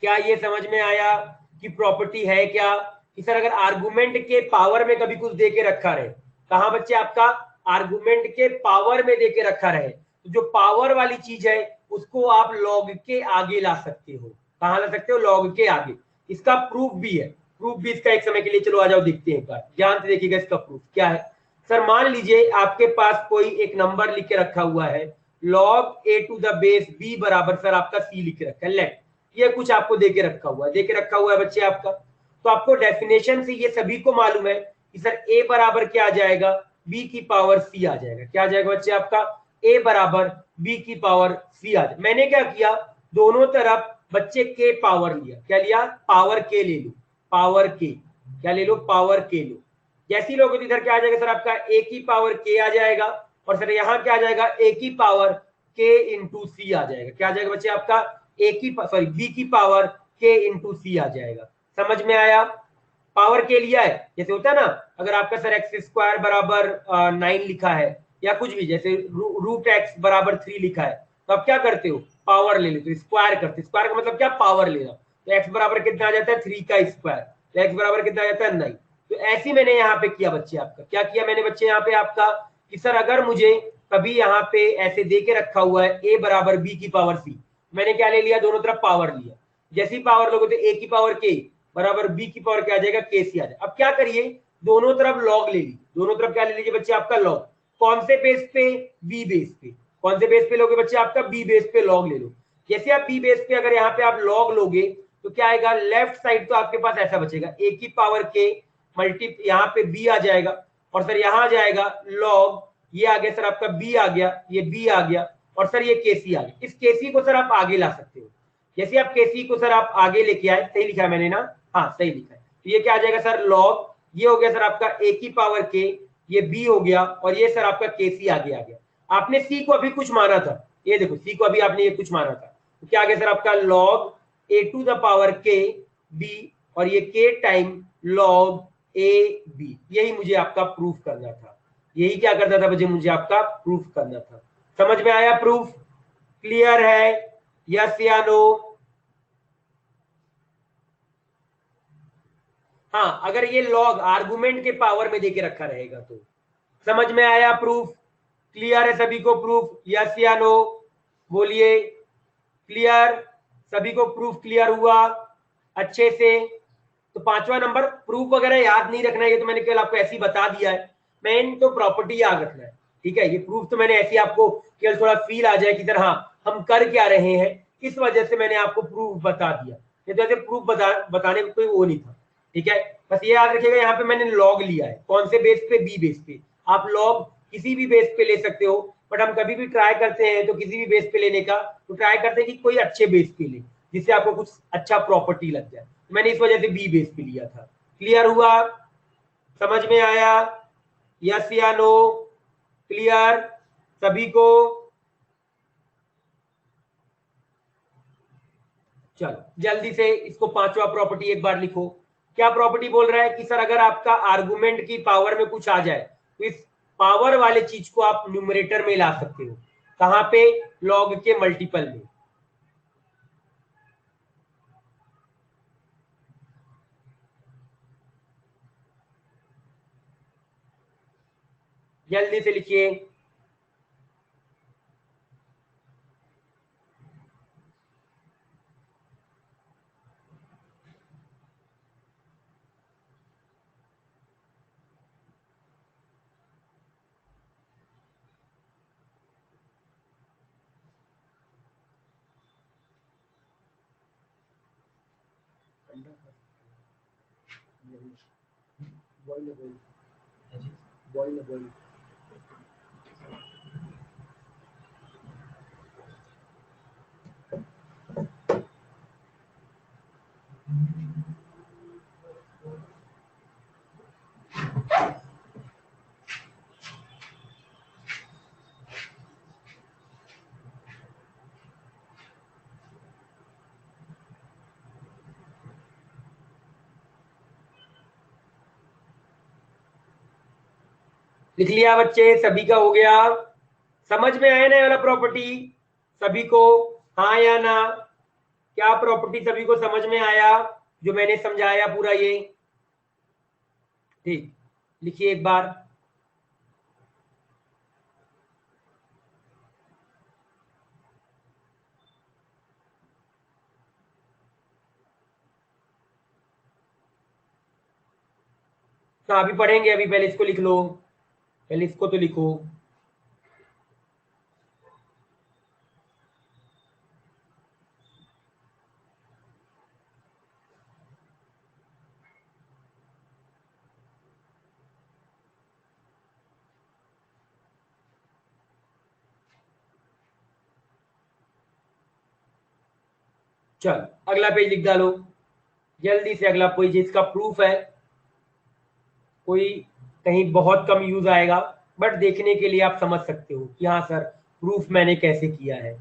क्या ये समझ में आया कि प्रॉपर्टी है क्या कि सर अगर आर्गुमेंट के पावर में कभी कुछ दे के रखा रहे, कहां बच्चे आपका? आर्गुमेंट के पावर में दे के रखा रहे, तो जो पावर वाली चीज है उसको आप लॉग के आगे ला सकते हो। कहां ला सकते हो? लॉग के आगे। इसका प्रूफ भी है, प्रूफ भी इसका एक समय के लिए, चलो आ जाओ देखते हैं एक बार, ध्यान से देखिएगा इसका प्रूफ क्या है। सर मान लीजिए आपके पास कोई एक नंबर लिख के रखा हुआ है log A to the base b बराबर सर आपका सी लिख के रखा है। लेट ये कुछ आपको देके रखा हुआ है, देके रखा हुआ है बच्चे आपका, तो आपको डेफिनेशन से ये सभी को मालूम है कि सर ए बराबर क्या आ जाएगा? बी की पावर सी आ जाएगा। क्या आ जाएगा बच्चे आपका? ए बराबर बी की पावर सी आ जाएगा। मैंने क्या किया? दोनों तरफ बच्चे के पावर लिया। क्या लिया? पावर के ले लो, पावर के। क्या ले लो? पावर के लो। जैसी लोग इधर क्या आ जाएगा सर आपका? ए की पावर के आ जाएगा, और सर यहाँ क्या आ जाएगा? ए की पावर के इंटू सी आ जाएगा। क्या आ जाएगा बच्चे आपका? ए की सॉरी बी की पावर के इंटू सी आ जाएगा। समझ में आया? पावर के लिया है, जैसे होता है ना, अगर आपका सर एक्स स्क्वायर बराबर 9 लिखा है या कुछ भी, जैसे रूट एक्स बराबर 3 लिखा है, तो आप क्या करते हो? पावर ले लो तो स्क्वायर करते, स्क्वायर का मतलब क्या, पावर लेना। तो x बराबर कितना आ जाता है 3 का स्क्वायर, तो x बराबर कितना आ जाता है 9। तो ऐसे मैंने यहाँ पे किया बच्चे, आपका क्या किया मैंने बच्चे यहाँ पे आपका कि सर अगर मुझे कभी यहाँ पे ऐसे दे के रखा हुआ है a बराबर b की पावर c, मैंने क्या ले लिया, दोनों तरफ पावर लिया। जैसी पावर लोगे तो a की पावर k बराबर b की पावर क्या आ जाएगा, k c आ जाएगा। अब क्या करिए, दोनों तरफ लॉग ले लीजिए, दोनों तरफ क्या ले लीजिए बच्चे आपका लॉग। कौन से बेस पे, b बेस पे। कौन से बेस पे लोगे बच्चे, आपका b बेस पे लॉग ले लो। जैसे आप b बेस पे अगर यहाँ पे आप लॉग लोगे तो क्या आएगा, लेफ्ट साइड तो आपके पास ऐसा बचेगा a की पावर k मल्टी, यहाँ पे b आ जाएगा और सर यहाँ आ जाएगा लॉग, ये आ गया सर आपका b आ गया, ये b आ गया और सर ये kc आ गया। इस kc को सर आप आगे ला सकते हो, जैसे आप kc को सर आप आगे लेके आए, सही लिखा है मैंने ना, हाँ सही लिखा है। तो ये क्या आ जाएगा सर लॉग, ये हो गया सर आपका a की पावर k, ये b हो गया और ये सर आपका kc आगे आ गया। आपने c को अभी कुछ माना था, ये देखो c को अभी आपने ये कुछ माना था, तो क्या आ गया सर आपका log a to the power k b और ये k time log a b। यही मुझे आपका प्रूफ करना था, यही क्या करना था बच्चे, मुझे आपका प्रूफ करना था। समझ में आया प्रूफ, क्लियर है, यस या नो। हाँ अगर ये लॉग आर्गुमेंट के पावर में देके रखा रहेगा तो। समझ में आया प्रूफ, क्लियर है सभी को प्रूफ, यस या नो बोलिए, क्लियर, सभी को प्रूफ क्लियर हुआ अच्छे से। तो पांचवा नंबर, प्रूफ वगैरह याद नहीं रखना है, ये तो मैंने केवल आपको ऐसे ही बता दिया है, मेन तो प्रॉपर्टी याद रखना है, ठीक है। ये प्रूफ तो मैंने ऐसे ही आपको केवल थोड़ा फील आ जाए कि सर हाँ हम कर क्या रहे हैं, इस वजह से मैंने आपको प्रूफ बता दिया, ये तो ऐसे प्रूफ बताने का कोई वो नहीं था, ठीक है। बस ये याद रखिएगा, यहाँ पे मैंने लॉग लिया है, कौन से बेस पे, बी बेस पे। आप लॉग किसी भी बेस पे ले सकते हो, बट हम कभी भी ट्राई करते हैं तो किसी भी बेस पे लेने का तो ट्राई करते हैं कि कोई अच्छे बेस पे ले, जिससे आपको कुछ अच्छा प्रॉपर्टी लग जाए। मैंने इस वजह से बी बेस पे लिया था। क्लियर हुआ, समझ में आया, यस या नो, क्लियर सभी को। चलो जल्दी से इसको पांचवा प्रॉपर्टी एक बार लिखो। क्या प्रॉपर्टी बोल रहा है कि सर अगर आपका आर्गुमेंट की पावर में कुछ आ जाए तो इस पावर वाले चीज को आप न्यूमरेटर में ला सकते हो, कहां पे, लॉग के मल्टीपल में। जल्दी से लिखिए। लिख लिया बच्चे, सभी का हो गया, समझ में आया ना ये वाला प्रॉपर्टी सभी को, हाँ या ना। क्या प्रॉपर्टी सभी को समझ में आया जो मैंने समझाया पूरा ये, ठीक, लिखिए एक बार। तो अभी पढ़ेंगे, अभी पहले इसको लिख लो, पहले इसको तो लिखो। चल अगला पेज लिख डालो जल्दी से, अगला पेज इसका प्रूफ है, कोई कहीं बहुत कम यूज आएगा, बट देखने के लिए आप समझ सकते हो कि हाँ सर प्रूफ मैंने कैसे किया है।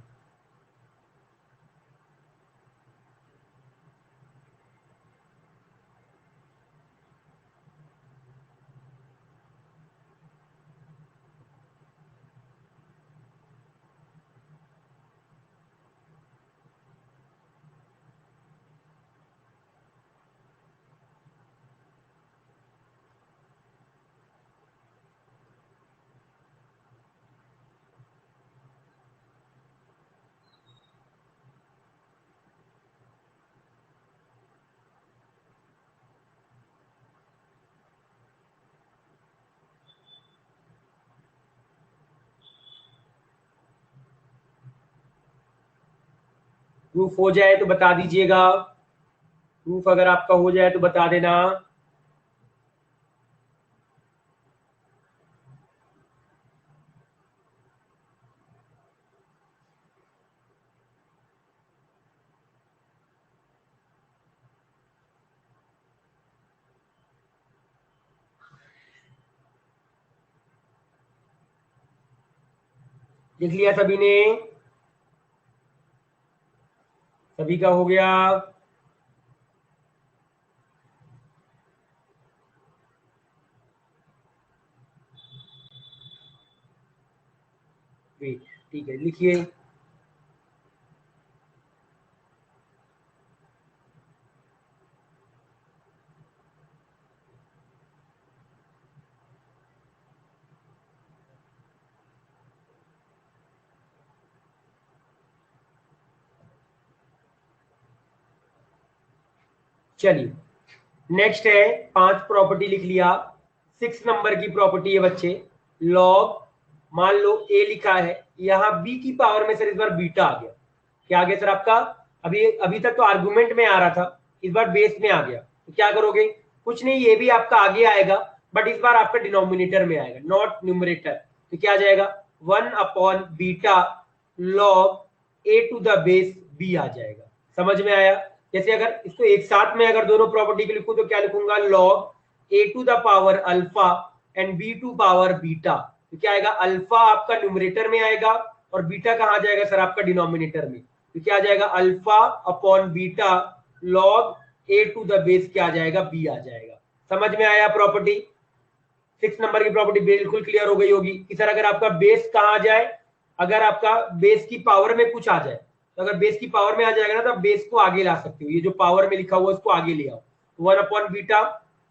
प्रूफ हो जाए तो बता दीजिएगा, प्रूफ अगर आपका हो जाए तो बता देना। लिख लिया सभी ने? सभी का हो गया? वेट, ठीक है, लिखिए। चलिए नेक्स्ट है, 5 प्रॉपर्टी लिख लिया। 6 नंबर की प्रॉपर्टी है बच्चे, लॉग, मान लो ए लिखा है, यहाँ बी की पावर में सर इस बार बीटा आ गया। क्या आ गया सर आपका? अभी अभी तक तो आर्गुमेंट में आ रहा था, इस बार बेस में आ गया, तो क्या करोगे? कुछ नहीं, ये भी आपका आगे आएगा, बट इस बार आपका डिनोमिनेटर में आएगा, नॉट न्यूमरेटर। तो क्या आ जाएगा? 1 upon beta log A to the base B आ जाएगा। समझ में आया? जैसे अगर इसको एक साथ में अगर दोनों प्रॉपर्टी को लिखूं तो क्या लिखूंगा? Log A to the power alpha and b to power beta. तो क्या आएगा? अल्फा आपका न्यूमरेटर में आएगा और बीटा कहाँ जाएगा सर? आपका डिनोमिनेटर में। तो क्या आ जाएगा? Alpha upon beta log A to the base क्या आ जाएगा? बी आ जाएगा। समझ में आया प्रॉपर्टी? 6 नंबर की प्रॉपर्टी बिल्कुल क्लियर हो गई होगी कि सर अगर आपका बेस कहाँ आ जाए, अगर आपका बेस की पावर में कुछ आ जाए, तो अगर बेस की पावर में आ जाएगा ना तो आप बेस को आगे ला सकते हो, ये जो पावर में लिखा हुआ है उसको आगे ले आओ, 1 upon beta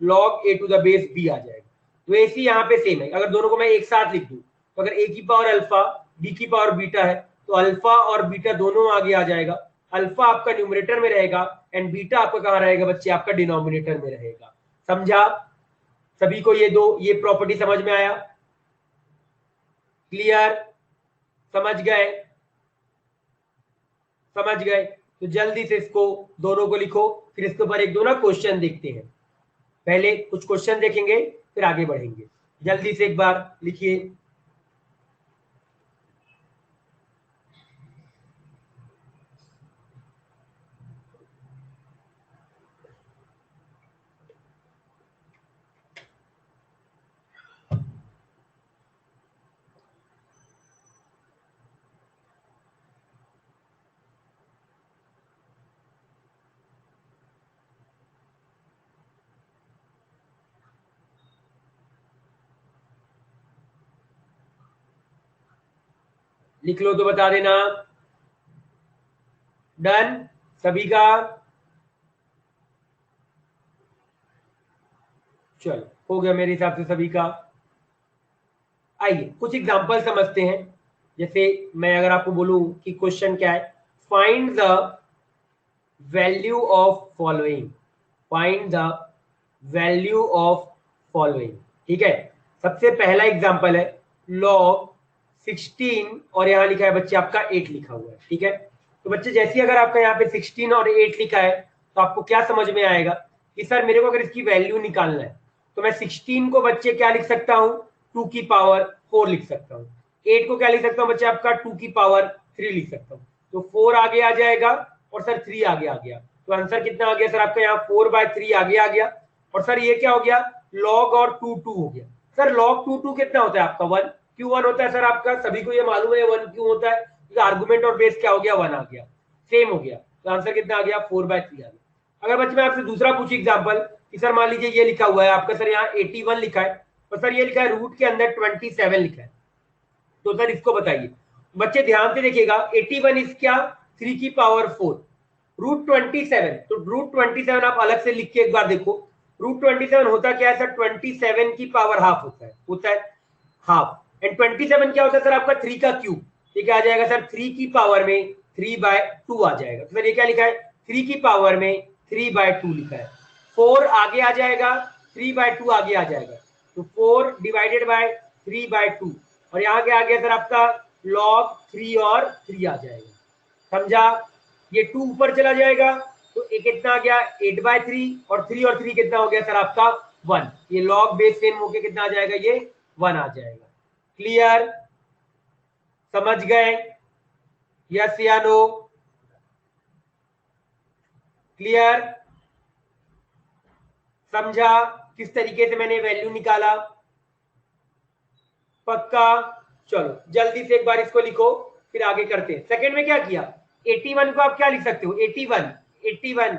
log A to the base B आ जाएगा। तो ऐसे यहाँ पे सेम है, अगर दोनों को मैं एक साथ लिख दूं तो अगर ए की पावर अल्फा बी की पावर बीटा है तो अल्फा और बीटा दोनों आगे आ जाएगा। अल्फा आपका न्यूमरेटर में रहेगा एंड बीटा आपका कहाँ रहेगा बच्चे? आपका डिनोमिनेटर में रहेगा। समझा सभी को? ये प्रॉपर्टी समझ में आया? क्लियर? समझ गए? समझ गए? तो जल्दी से इसको दोनों को लिखो, फिर इसके ऊपर एक दो ना क्वेश्चन देखते हैं। पहले कुछ क्वेश्चन देखेंगे फिर आगे बढ़ेंगे। जल्दी से एक बार लिखिए। लिख लो तो बता देना। डन सभी का? चलो हो गया मेरे हिसाब से सभी का। आइए कुछ एग्जांपल समझते हैं। जैसे मैं अगर आपको बोलूं कि क्वेश्चन क्या है, find the value of following, find the value of following. ठीक है, सबसे पहला एग्जांपल है लॉग 16 और यहां लिखा है बच्चे आपका 8 लिखा हुआ है। ठीक है, तो बच्चे जैसे अगर आपका यहाँ पे 16 और 8 लिखा है तो आपको क्या समझ में आएगा कि सर मेरे को अगर इसकी वैल्यू निकालना है तो मैं 16 को बच्चे क्या लिख सकता हूँ? 2 की पावर 4 लिख सकता हूँ। 8 को क्या लिख सकता हूँ बच्चे? आपका 2 की पावर 3 लिख सकता हूँ। तो 4 आगे आ जाएगा और सर 3 आगे आ गया, तो आंसर कितना आ गया सर आपका? यहाँ 4/3 आगे आ गया। और सर ये क्या हो गया? लॉग और 2 हो गया। सर लॉग 2 कितना होता है आपका? 1 क्यों 1 होता है सर आपका? सभी को ये मालूम है 1 क्यों होता है? आर्गुमेंट और बेस क्या हो गया? 1 आ गया, सेम हो गया। तो आंसर कितना आ गया? 4/3 आ गया। अगर बच्चे मैं आपसे दूसरा पूछी एग्जाम्पल कि सर मान लीजिए ये लिखा हुआ है आपका सर यहाँ 81 लिखा है और सर ये लिखा है रूट के अंदर 27 लिखा है, तो सर इसको बताइए। बच्चे ध्यान से देखिएगा, 81 इज क्या? 3 की पावर 4, रूट 27, तो रूट 27 आप अलग से लिख के एक बार देखो। रूट 27 होता क्या है सर? 27 की पावर हाफ होता है हाफ। एंड 27 क्या होता है सर आपका? 3 का क्यूब। ये क्या आ जाएगा सर? 3 की पावर में 3/2 आ जाएगा। तो सर ये क्या लिखा है? 3 की पावर में 3/2 लिखा है। 4 आगे आ जाएगा, 3/2 आगे आ जाएगा, तो 4 डिवाइडेड बाय 3/2 और यहाँ क्या आ गया सर आपका? लॉग 3 और 3 आ जाएगा। समझा? ये 2 ऊपर चला जाएगा तो ये कितना आ गया 8/3 और 3 कितना हो गया सर आपका 1। ये लॉग बेस 10 होके कितना आ जाएगा ये 1 आ जाएगा। क्लियर, समझ गए? यस या नो? क्लियर, समझा किस तरीके से मैंने वैल्यू निकाला? पक्का? चलो जल्दी से एक बार इसको लिखो फिर आगे करते हैं। सेकंड में क्या किया 81 को आप क्या लिख सकते हो 81 8/3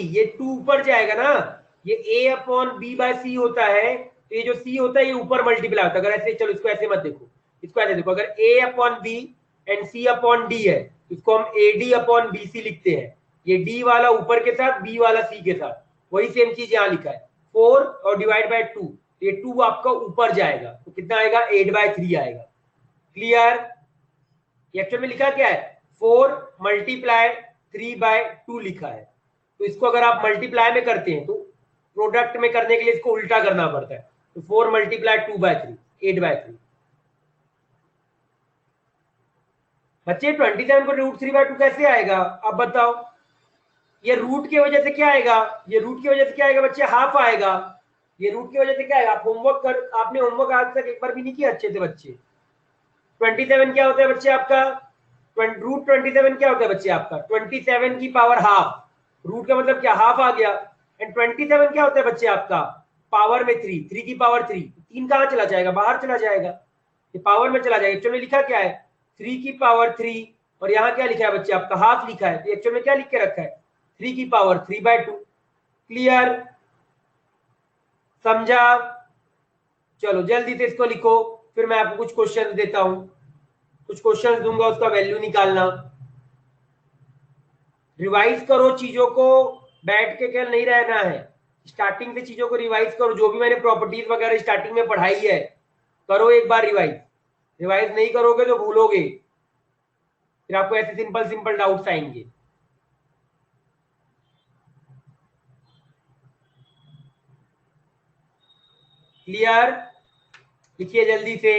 ये 2 ऊपर जाएगा ना, ये a/b/c होता है, तो ये जो c होता है ये ऊपर मल्टीप्लाई होता है। अगर ऐसे चलो इसको ऐसे मत देखो, इसको ऐसे देखो, अगर a/b एंड c/d है इसको हम ad/bc लिखते हैं। ये d वाला ऊपर के साथ b वाला c के साथ, वही सेम चीज यहाँ लिखा है 4 और डिवाइड बाय 2, ये 2 आपका ऊपर जाएगा तो कितना आएगा 8/3 आएगा। क्लियर? एक्चुअल में लिखा क्या है 4 मल्टीप्लाई 3/2 लिखा है, तो इसको अगर आप मल्टीप्लाई में करते हैं तो प्रोडक्ट में करने के लिए इसको उल्टा करना पड़ता है, तो 4 मल्टीप्लाई 2/3 8/3। बच्चे 27 को √3/2 कैसे आएगा अब बताओ? ये रूट की वजह से क्या आएगा, ये रूट की वजह से क्या आएगा बच्चे हाफ आएगा। ये रूट की वजह से क्या आएगा, आप होमवर्क कर, आपने होमवर्क आज तक एक बार भी नहीं किया अच्छे से बच्चे? 27 क्या होता है बच्चे आपका, √27 क्या होता है बच्चे आपका 27 की पावर हाफ, रूट का मतलब क्या हाफ आ गया। एंड 27 क्या होता है बच्चे आपका पावर में 3, 3 की पावर 3, 3 कहां चला जाएगा बाहर चला जाएगा, ये पावर में चला जाएगा। एक्चुअल में लिखा क्या है 3 की पावर 3 और यहाँ क्या लिखा है बच्चे आपका हाफ लिखा है, तो एक्चुअल में क्या लिख के रखा है 3 की पावर 3/2। क्लियर, समझा? चलो जल्दी से इसको लिखो फिर मैं आपको कुछ क्वेश्चन देता हूं, कुछ क्वेश्चन दूंगा उसका वैल्यू निकालना। रिवाइज करो चीजों को, बैठ के क्या नहीं रहना है, स्टार्टिंग से चीजों को रिवाइज करो। जो भी मैंने प्रॉपर्टीज वगैरह स्टार्टिंग में पढ़ाई है करो एक बार रिवाइज, रिवाइज नहीं करोगे तो भूलोगे, फिर आपको ऐसे सिंपल सिंपल डाउट्स आएंगे। क्लियर, लिखिए जल्दी से।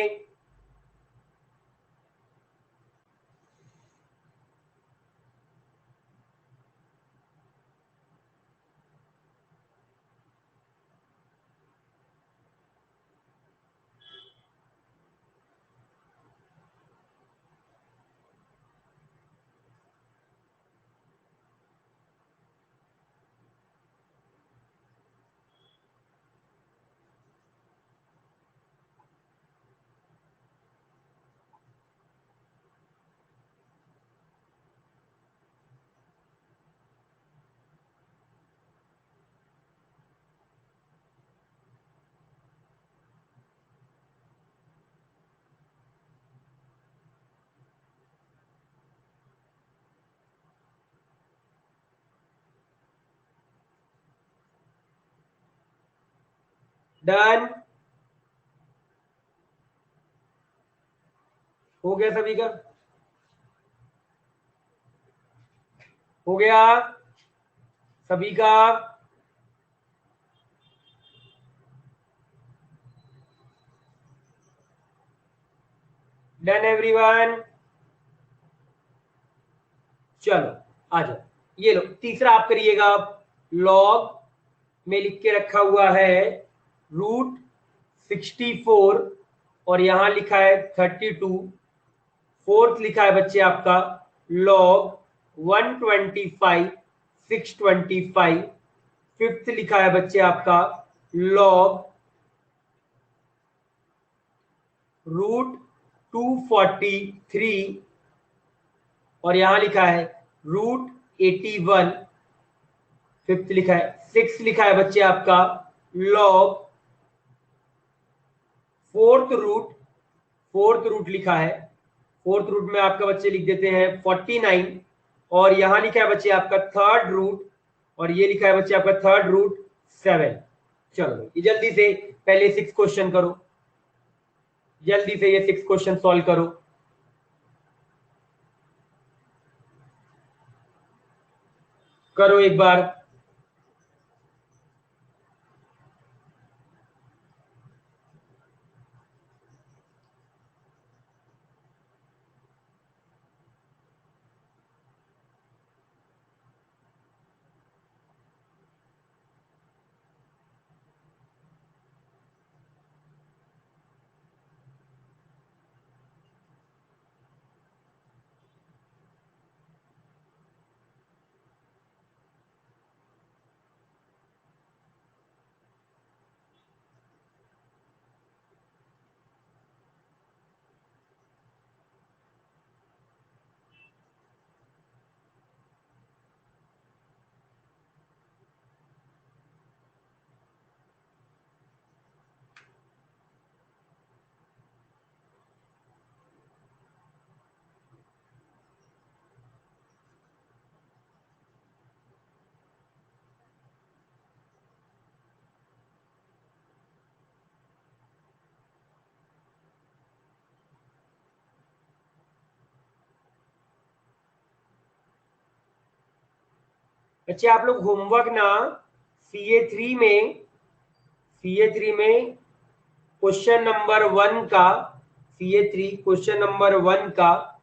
डन हो गया सभी का, हो गया सभी का? Done everyone? चलो आ जाओ, ये लो तीसरा आप करिएगा। लॉग में लिख के रखा हुआ है √64 और यहां लिखा है 32। फोर्थ लिखा है बच्चे आपका लॉग 125 625। फिफ्थ लिखा है बच्चे आपका लॉग √243 और यहां लिखा है √81। फिफ्थ लिखा है। सिक्स लिखा है बच्चे आपका लॉग फोर्थ रूट लिखा है, फोर्थ रूट में आपका बच्चे लिख देते हैं 49 और यहां लिखा है बच्चे आपका थर्ड रूट और ये लिखा है बच्चे आपका थर्ड रूट 7। चलो ये जल्दी से पहले 6 क्वेश्चन करो, जल्दी से ये 6 क्वेश्चन सॉल्व करो। करो एक बार। बच्चे आप लोग होमवर्क ना CA3 में क्वेश्चन नंबर 1 का, CA3 क्वेश्चन नंबर 1 का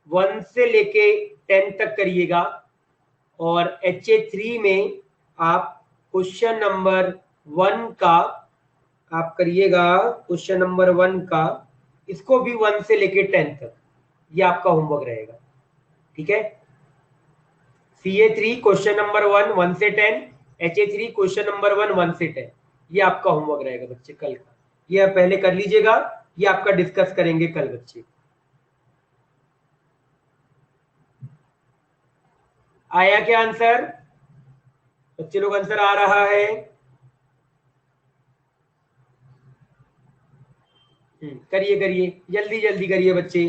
1 से लेके 10 तक करिएगा, और HA3 में आप क्वेश्चन नंबर 1 का आप करिएगा, क्वेश्चन नंबर 1 का, इसको भी 1 से लेके 10 तक, ये आपका होमवर्क रहेगा। ठीक है, CA3 क्वेश्चन नंबर 1 1 से 10, HA3 क्वेश्चन नंबर 1 1 से 10, ये आपका होमवर्क रहेगा बच्चे कल का। ये आप पहले कर लीजिएगा, ये आपका डिस्कस करेंगे कल बच्चे। आया क्या आंसर बच्चे लोग? आंसर आ रहा है? करिए करिए, जल्दी जल्दी करिए बच्चे।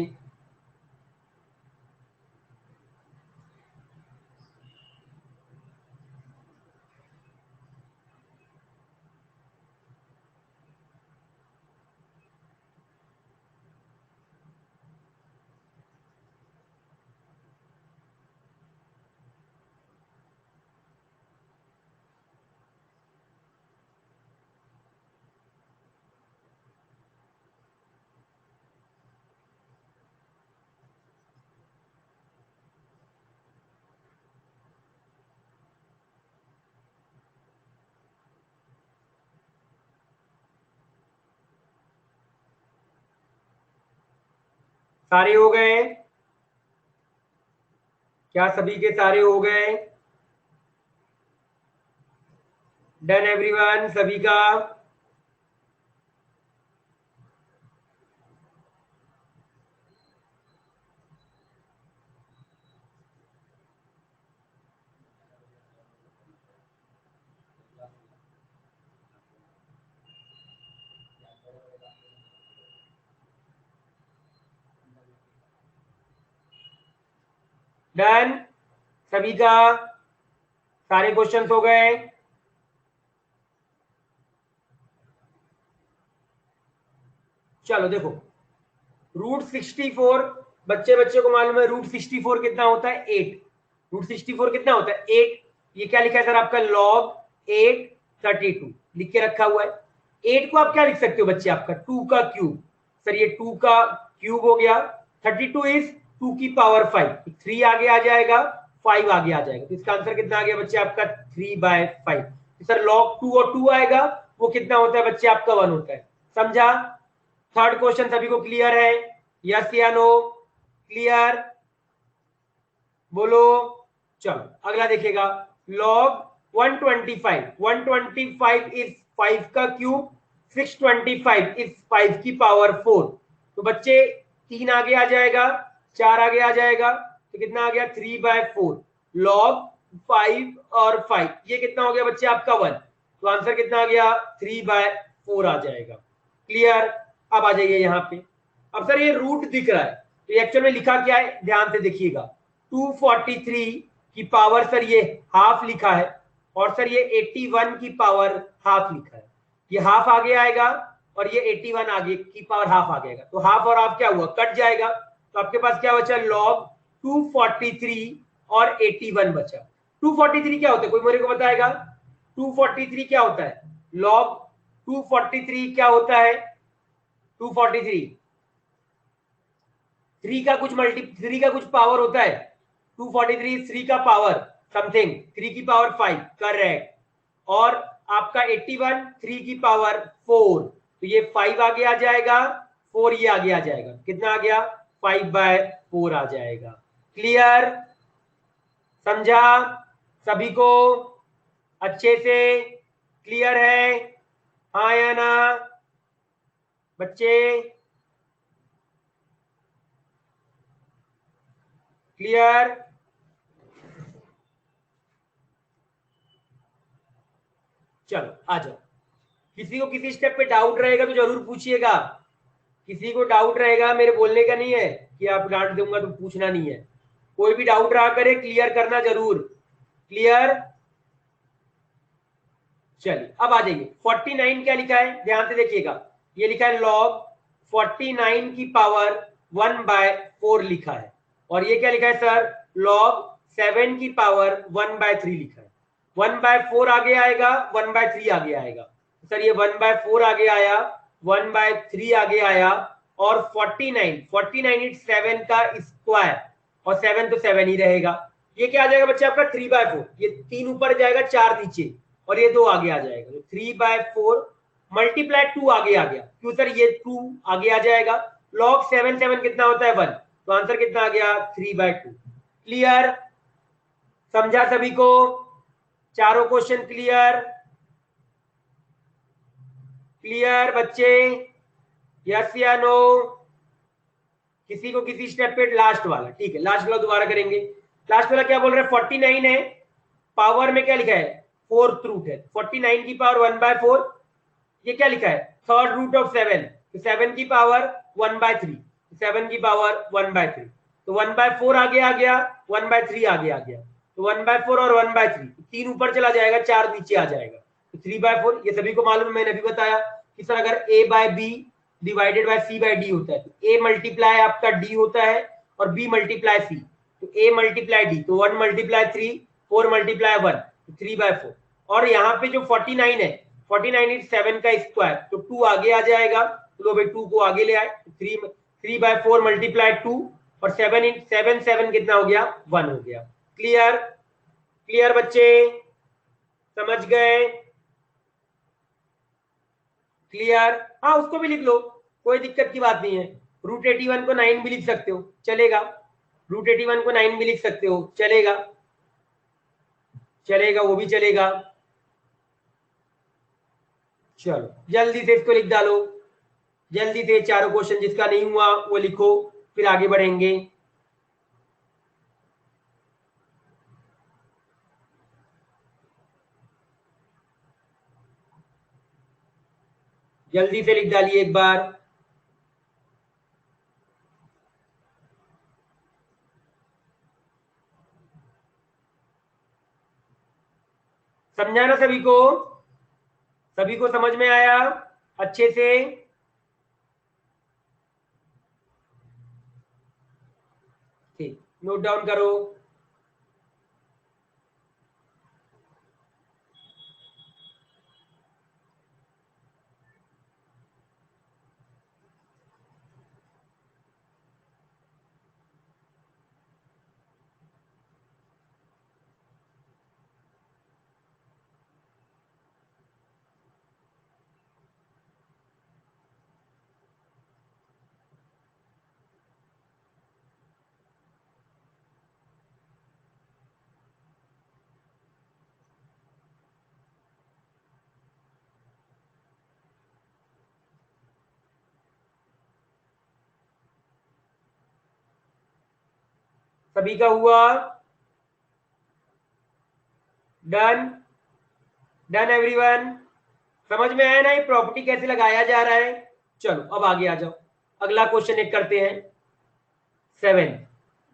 सारे हो गए क्या? सभी के सारे हो गए? डन एवरीवन, सभी का? डन सभी का? सारे क्वेश्चंस हो गए? चलो देखो, √64, बच्चे बच्चे को मालूम है √64 कितना होता है? 8। √64 कितना होता है? 8। ये क्या लिखा है सर आपका? log 8 32 लिख के रखा हुआ है। 8 को आप क्या लिख सकते हो बच्चे? आपका 2 का क्यूब। सर ये 2 का क्यूब हो गया। 32 इज 2 की पावर 5, 3 आगे आ जाएगा, 5 आगे आ जाएगा, तो इसका आंसर कितना आ गया बच्चे आपका? 3/5। सर log 2 और 2 आएगा, वो कितना होता है बच्चे आपका? 1 होता है। समझा? थर्ड क्वेश्चन सभी को क्लियर है? यस या नो? क्लियर? बोलो। चलो अगला देखिएगा, log 125 इज 5 का क्यूब, 625 इज 5 की पावर 4। तो बच्चे 3 आगे आ जाएगा, 4 आगे आ जाएगा, तो कितना आ गया? 3/4। log 5 और 5 ये कितना हो गया बच्चे आपका? 1। तो आंसर कितना आ गया? 3/4 आ जाएगा। क्लियर? अब आ जाइए यहाँ पे। अब सर ये रूट दिख रहा है, तो एक्चुअल में लिखा क्या है ध्यान से देखिएगा। 243 की पावर सर ये हाफ लिखा है, और सर ये 81 की पावर हाफ लिखा है। ये हाफ आगे आएगा और ये 81 आगे की पावर हाफ आ जाएगा, तो हाफ और हाफ क्या हुआ? कट जाएगा। तो आपके पास क्या बचा? log 243 और 81 बचा। 243 क्या होता है? कोई मेरे को बताएगा 243 क्या होता है? log 243 क्या होता है? 243 3 का कुछ पावर होता है। 243 3 का पावर समथिंग, 3 की पावर 5, करेक्ट। और आपका 81 3 की पावर 4, तो ये 5 आगे आ जाएगा, 4 ये आगे आ जाएगा, कितना आ गया? 5/4 आ जाएगा। क्लियर? समझा सभी को अच्छे से? क्लियर है? हाँ या ना बच्चे? क्लियर? चलो आ जाओ। किसी को किसी स्टेप पे डाउट रहेगा तो जरूर पूछिएगा। किसी को डाउट रहेगा, मेरे बोलने का नहीं है कि आप डांट दूंगा तो पूछना नहीं है। कोई भी डाउट रहा करे क्लियर करना जरूर। क्लियर? चलिए अब आ जाइए। 49 क्या लिखा है ध्यान से देखिएगा। ये लिखा है log 49 की पावर 1/4 लिखा है। और ये क्या लिखा है सर? log 7 की पावर 1/3 लिखा है। 1/4 आगे आएगा, 1/3 आगे आएगा। सर ये 1/4 आगे आया, 1/3 आगे आया, और 49 इट 7 का स्क्वायर, और 7 तो 7 ही रहेगा। ये क्या आ जाएगा बच्चे आपका 3/4। ये 3 ऊपर जाएगा, 4 नीचे, और ये 2 आगे आ जाएगा। तो 3/4 मल्टीप्लाई 2 आगे आ गया। क्यों सर? ये 2 आगे आ जाएगा। लॉग 7 कितना होता है? 1। तो आंसर कितना आ गया? 3/2। क्लियर? समझा सभी को? चारों क्वेश्चन क्लियर? क्लियर बच्चे? यस या नो? किसी को किसी स्टेप पे लास्ट वाला, ठीक है, लास्ट वाला दोबारा करेंगे। लास्ट वाला क्या बोल रहे हैं? 49 है, पावर में क्या लिखा है? फोर्थ रूट है। 49 की पावर 1/4, ये क्या लिखा है? Third root of 7। तो 7 की पावर 1/3, 7 की पावर 1/3। तो 1/4 आगे आ गया, 1/3 आगे आ गया। तो 1/4 और 1/3, 3 ऊपर चला जाएगा, 4 नीचे आ जाएगा। तो 3/4 ये सभी को मालूम है, मैंने भी बताया कि सर अगर a/b डिवाइडेड बाय c/d होता है, तो a मल्टीप्लाई आपका d होता है और b मल्टीप्लाई c। तो a मल्टीप्लाई d, तो 1 मल्टीप्लाई 3, 4 मल्टीप्लाई 1, 3/4। और यहाँ पे जो 49 है, 49 इज 7 का स्क्वायर, तो 2 आगे आ जाएगा। तो लो भाई 2 को आगे ले आए, 3/4 मल्टीप्लाई 2, और 7 इन 7 7 कितना हो गया? 1 हो गया। क्लियर? क्लियर बच्चे? समझ गए? क्लियर? हाँ, उसको भी लिख लो, कोई दिक्कत की बात नहीं है। √81 को 9 भी लिख सकते हो, चलेगा। √81 को 9 भी लिख सकते हो, चलेगा। चलेगा, वो भी चलेगा। चलो जल्दी से इसको लिख डालो, जल्दी से चारों क्वेश्चन, जिसका नहीं हुआ वो लिखो, फिर आगे बढ़ेंगे। जल्दी से लिख डालिए एक बार। समझाना सभी को? सभी को समझ में आया अच्छे से? ठीक, नोट डाउन करो। सभी का हुआ? डन? Done everyone? समझ में आया ना ये प्रॉपर्टी कैसे लगाया जा रहा है? चलो अब आगे आ जाओ, अगला क्वेश्चन एक करते हैं। 7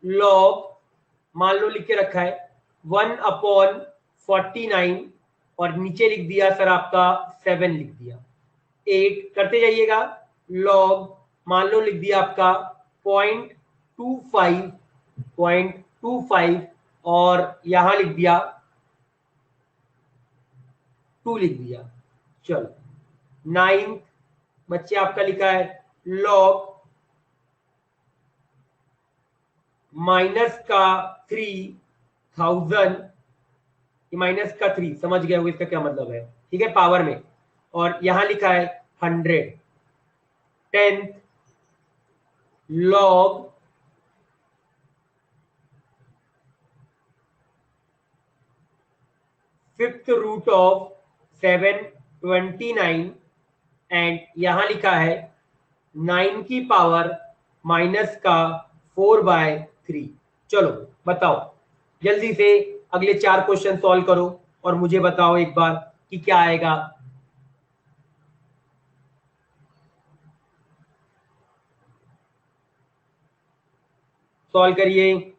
लॉग, मान लो लिख के रखा है 1/49, और नीचे लिख दिया सर आपका 7 लिख दिया। 8 करते जाइएगा। लॉग मान लो लिख दिया आपका 0.25, और यहां लिख दिया 2 लिख दिया। चलो 9 बच्चे आपका लिखा है लॉग माइनस का 3000, माइनस का 3 समझ गए हो इसका क्या मतलब है? ठीक है, पावर में। और यहां लिखा है 100 10th log fifth root of 729, and यहां लिखा है 9 की पावर माइनस का 4/3। चलो बताओ जल्दी से, अगले 4 क्वेश्चन सॉल्व करो और मुझे बताओ एक बार कि क्या आएगा। सॉल्व करिए।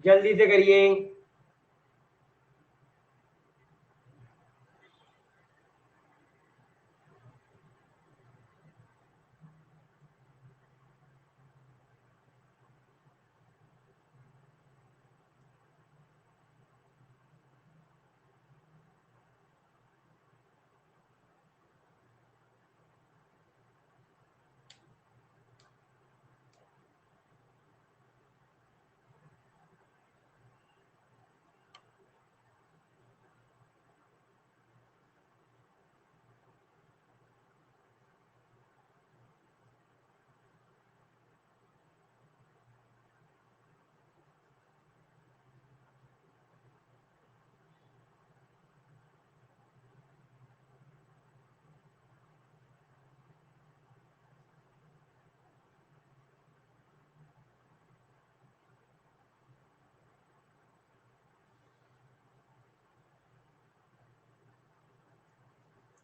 जल्दी से करिए।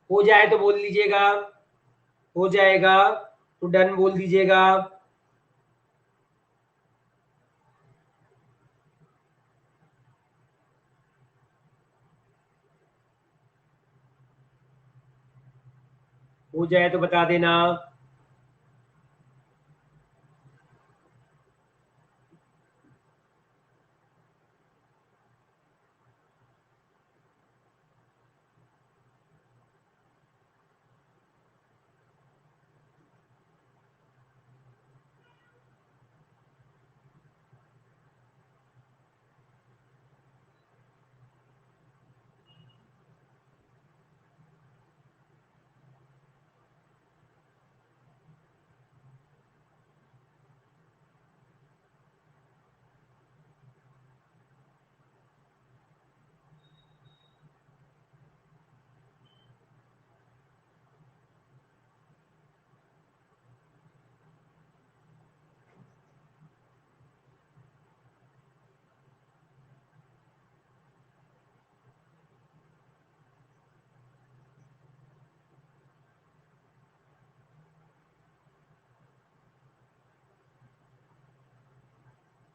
हो जाए तो बोल दीजिएगा, हो जाएगा तो डन बोल दीजिएगा। हो जाए तो बता देना।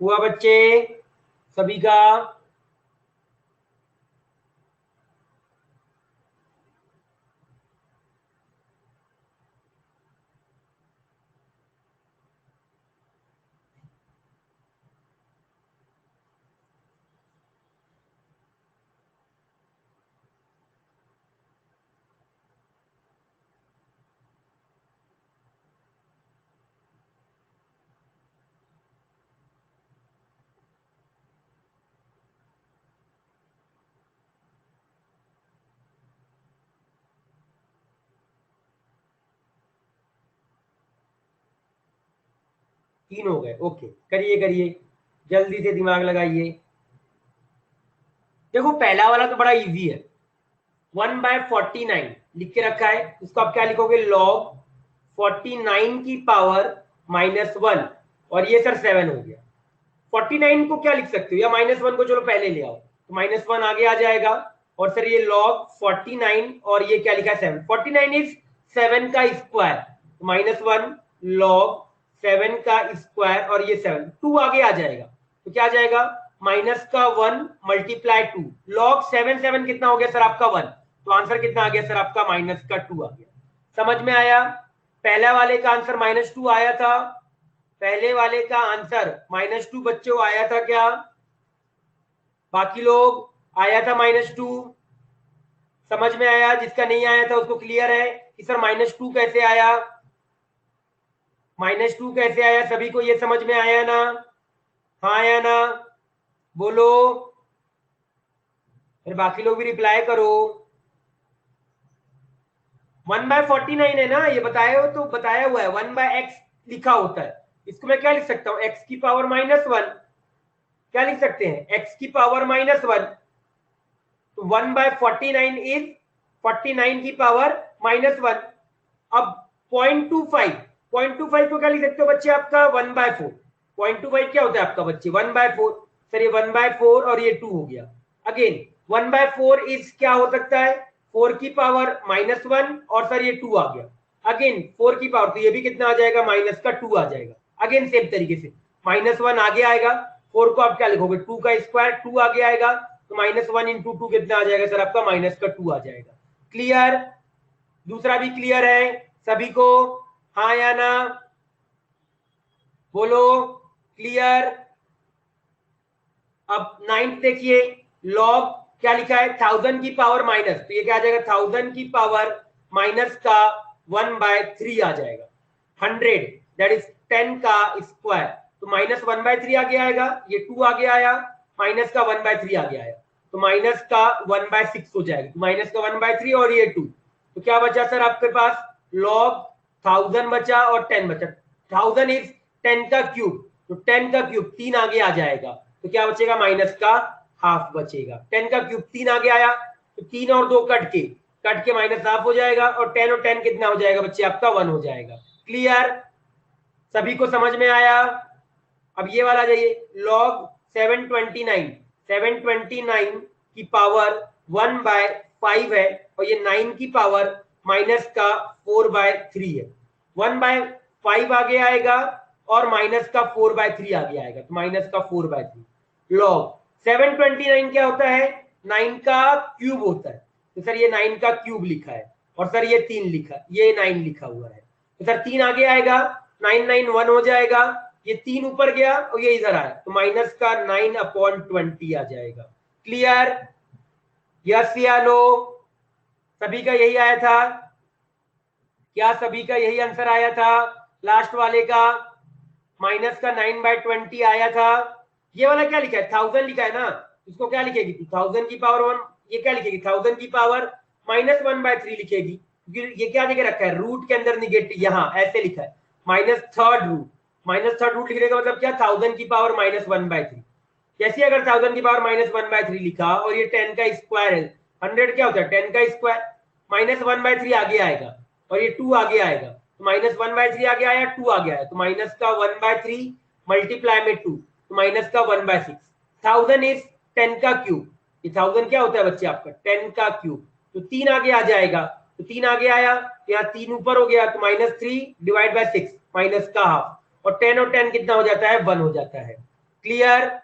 हुआ बच्चे सभी का? तीन हो गए, ओके। करिए करिए, जल्दी से दिमाग लगाइए। देखो पहला वाला तो बड़ा इजी है, 1/49 लिख के रखा है, उसको आप क्या लिखोगे, log 49 की पावर -1, और ये सर 7 हो गया। 49 को क्या लिख सकते हो, या -1 को चलो पहले ले आओ, तो -1 आगे आ जाएगा, और सर ये log 49 और ये क्या लिखा है 7, 49 इज 7 का स्क्वायर, -1 log 7 का स्क्वायर, और ये 7, 2 आगे आ जाएगा, तो क्या आ जाएगा, माइनस का 1 मल्टीप्लाई 2, log 7 कितना हो गया सर आपका 1, तो आंसर कितना आ गया सर आपका -2 आ गया। समझ में आया? पहला वाले का आंसर -2 आया था, पहले वाले का आंसर -2 बच्चों आया था क्या? बाकी लोग आया था -2? समझ में आया? जिसका नहीं आया था उसको क्लियर है कि सर -2 कैसे आया, -2 कैसे आया, सभी को ये समझ में आया ना? हाँ या ना बोलो, फिर बाकी लोग भी रिप्लाई करो। 1/49 है ना, ये बताया हो तो बताया हुआ है, 1/x लिखा होता है, इसको मैं क्या लिख सकता हूँ, x की पावर -1, क्या लिख सकते हैं, x की पावर -1, तो 1/49 इज 49 की पावर -1। अब 0.25 को क्या लिख सकते हो बच्चे आपका 1/4, 0.25 क्या होता है आपका बच्चे 1/4, सर ये 1/4 और ये 2 हो गया। अगेन 1/4 इज क्या हो सकता है, 4 की पावर -1, और सर ये 2 आ गया, अगेन 4 की पावर, तो ये भी कितना आ जाएगा, -2 आ जाएगा। अगेन सेम तरीके से -1 आगे आएगा, 4 को आप क्या लिखोगे, 2 का स्क्वायर, 2 आगे आएगा तो -1 इंटू 2 कितना आ जाएगा सर आपका, -2 आ जाएगा। क्लियर? दूसरा भी क्लियर है सभी को, हाँ या ना, बोलो क्लियर। अब 9th देखिए, लॉग क्या लिखा है, 1000 की पावर माइनस, तो ये क्या आ जाएगा, 1000 की पावर माइनस का 1/3 आ जाएगा। 100 दैट इज 10 का स्क्वायर, तो -1/3 आगे आएगा, ये 2 आगे आया, माइनस का 1/3 आगे आया, तो माइनस का 1/6 हो जाएगा, तो माइनस का 1/3 और ये 2, तो क्या बचा सर आपके पास, लॉग 1000 बचा और 10 बचा। 1000 इज 10 का क्यूब, तो 10 का क्यूब 3 आगे आ जाएगा, तो क्या बचेगा, माइनस का हाफ बचेगा। 10 का क्यूब 3 आगे आया, तो 3 और 2 कट के माइनस हाफ हो जाएगा, और 10 और 10 कितना हो जाएगा बच्चे आपका, 1 हो जाएगा। क्लियर? सभी को समझ में आया? अब ये वाला जाइए, लॉग 729 की पावर 1/5 है, और ये 9 की पावर माइनस का 4/3 है। 1/5 आगे आएगा और माइनस का 4/3 आगे आएगा, तो माइनस का 4/3। लॉग 729 क्या होता है, 9 का क्यूब होता है, तो सर ये 9 का क्यूब लिखा है, और सर ये 3 लिखा, ये 9 लिखा हुआ है, तो सर 3 आगे आएगा, 9 9 1 हो जाएगा, ये 3 ऊपर गया और ये इधर आया, तो माइनस का 9/20 आ जाएगा। क्लियर? यस या नो? सभी का यही आया था क्या, सभी का यही आंसर आया था लास्ट वाले का, माइनस का 9/20 आया था। ये वाला क्या लिखा है, 1000 लिखा है ना, इसको क्या लिखेगी, 1000 की पावर 1, ये क्या लिखेगी, 1000 की पावर -1/3 लिखेगी, क्योंकि ये क्या लिखे रखा है, रूट के अंदर निगेटिव, यहाँ ऐसे लिखा है -3rd रूट, -3rd रूट लिखने का मतलब क्या, 1000 की पावर -1/3। जैसे अगर 1000 की पावर -1/3 लिखा और ये 10 का स्क्वायर है, 100 क्या होता है, 10 का स्क्वायर, -1/3 आगे आएगा और ये 2 आगे आएगा, तो -1/3 आगे आया, 2 आगे आया, तो माइनस का 1/3 मल्टीप्लाई में 2, तो माइनस का 1/6। 1000 इज 10 का क्यूब, ये 1000 क्या होता है बच्चे आपका, 10 का क्यूब, तो 3 आगे आ जाएगा, तो 3 आगे आया, यहाँ 3 ऊपर हो गया, तो -3/6 माइनस का हाफ, और 10 और 10 कितना हो जाता है, 1 हो जाता है। क्लियर?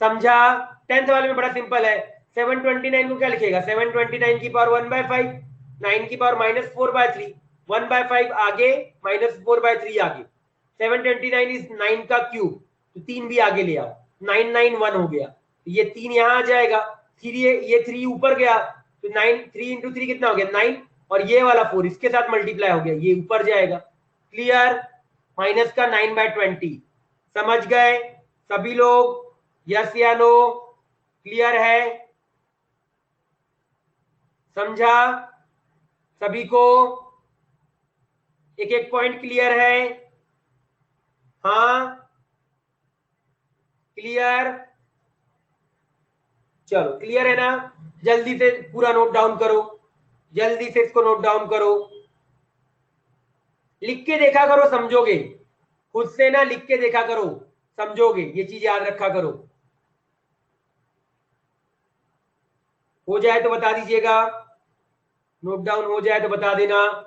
समझा? 10th वाले में बड़ा सिंपल है, 729 को क्या लिखेगा, 729 की पावर 1/5, 9 की पावर -4/3, 1/5 आगे -4/3 आगे, 729 इज 9 का क्यूब, तो 3 भी आगे ले आओ, 9 9 1 हो गया, ये 3 यहाँ आ जाएगा, 3 ये 3 ऊपर गया, तो 9 3 इंटू 3 कितना हो गया, 9, और ये वाला 4 इसके साथ मल्टीप्लाई हो गया, ये ऊपर जाएगा। क्लियर? माइनस का 9/20। समझ गए सभी लोग? यस या नो? क्लियर है? समझा सभी को? एक एक पॉइंट क्लियर है? हाँ क्लियर? चलो क्लियर है ना? जल्दी से पूरा नोट डाउन करो, जल्दी से इसको नोट डाउन करो, लिख के देखा करो, समझोगे, खुद से ना लिख के देखा करो, समझोगे, ये चीज याद रखा करो। हो जाए तो बता दीजिएगा, नोट डाउन हो जाए तो बता देना।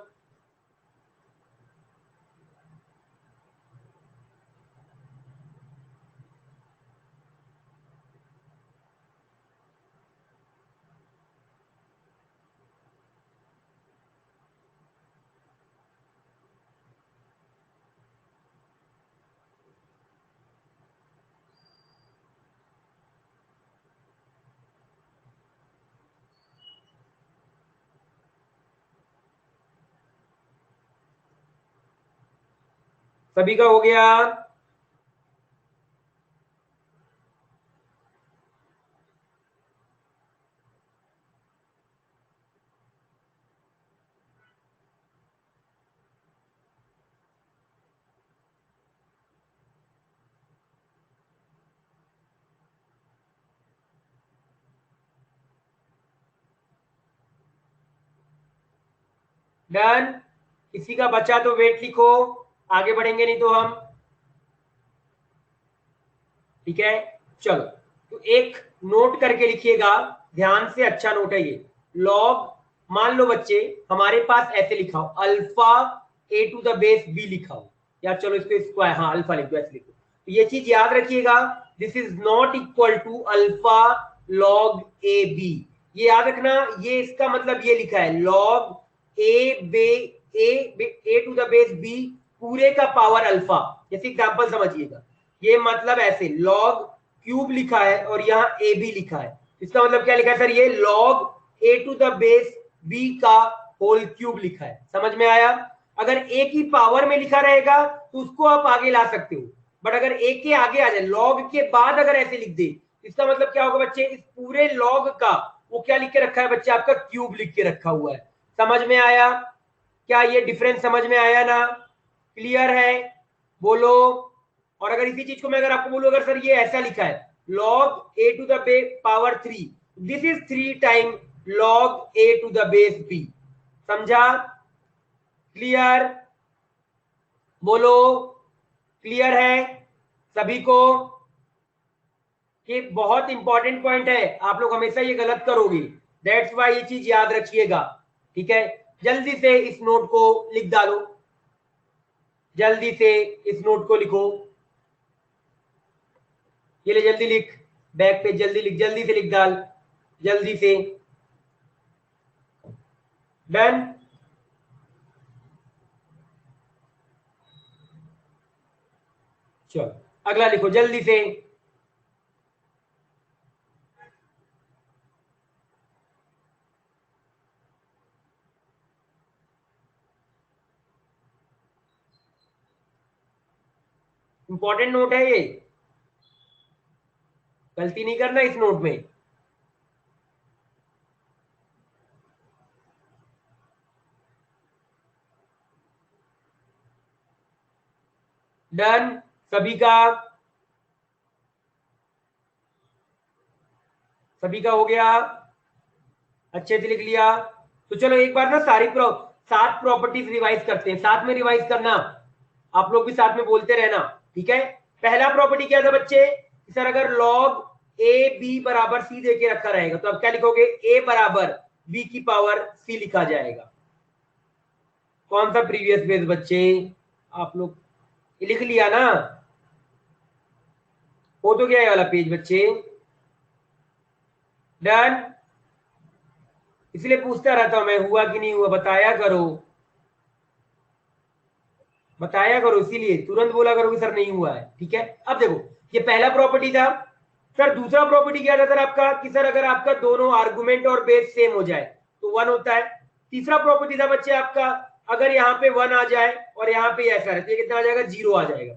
सभी का हो गया? डन? किसी का बचा तो वेट लिखो, आगे बढ़ेंगे नहीं तो हम। ठीक है चलो, तो एक नोट करके लिखिएगा, ध्यान से, अच्छा नोट है ये। लॉग, मान लो बच्चे हमारे पास ऐसे लिखा हो, alpha a to the base b लिखा हो, या चलो इसको स्क्वायर, हाँ अल्फा लिख दो, ऐसे लिखो, ये चीज याद रखिएगा, this is not equal to alpha log a b. ये याद रखना, ये इसका मतलब ये लिखा है log A to the base b पूरे का पावर अल्फा। जैसे एग्जांपल समझिएगा, ये मतलब ऐसे लॉग क्यूब लिखा है और यहाँ ए बी लिखा है, इसका मतलब क्या लिखा है सर, ये log A to the base b का होल क्यूब लिखा है। समझ में आया? अगर ए की पावर में लिखा रहेगा तो उसको आप आगे ला सकते हो, बट अगर ए के आगे आ जाए, लॉग के बाद अगर ऐसे लिख दे, इसका मतलब क्या होगा बच्चे, इस पूरे लॉग का वो क्या लिख के रखा है बच्चे, आपका क्यूब लिख के रखा हुआ है। समझ में आया? क्या ये डिफरेंस समझ में आया ना? क्लियर है? बोलो। और अगर इसी चीज को मैं अगर आपको बोलूं, अगर सर ये ऐसा लिखा है log A to the power 3, this is 3 time log A to the base b. समझा? क्लियर? बोलो। क्लियर है सभी को? कि बहुत इंपॉर्टेंट पॉइंट है, आप लोग हमेशा ये गलत करोगे, दैट्स वाई ये चीज याद रखिएगा। ठीक है, जल्दी से इस नोट को लिख डालो, जल्दी से इस नोट को लिखो। ये ले जल्दी लिख, बैक पे जल्दी लिख, जल्दी से लिख डाल, जल्दी से। डन? चलो अगला लिखो जल्दी से। इंपॉर्टेंट नोट है ये, गलती नहीं करना इस नोट में। डन सभी का? सभी का हो गया? अच्छे से लिख लिया? तो चलो एक बार ना सात प्रॉपर्टीज रिवाइज करते हैं, साथ में रिवाइज करना, आप लोग भी साथ में बोलते रहना। ठीक है, पहला प्रॉपर्टी क्या था बच्चे, सर अगर लॉग ए बी बराबर सी दे के रखा रहेगा तो अब क्या लिखोगे, ए बराबर बी की पावर सी लिखा जाएगा। कौन सा प्रीवियस बेस बच्चे, आप लोग लिख लिया ना? हो तो गया ये वाला पेज बच्चे? डन? इसलिए पूछता रहता हूं मैं, हुआ कि नहीं हुआ बताया करो, बताया करो, इसीलिए तुरंत बोला करो कि सर नहीं हुआ है। ठीक है, अब देखो ये पहला प्रॉपर्टी था। सर दूसरा प्रॉपर्टी क्या था सर आपका, कि सर अगर आपका दोनों आर्गुमेंट और बेस सेम हो जाए तो वन होता है। तीसरा प्रॉपर्टी था बच्चे आपका, अगर यहाँ पे वन आ जाए और यहाँ पे ऐसा रहता है, कितना आ जाएगा, जीरो आ जाएगा।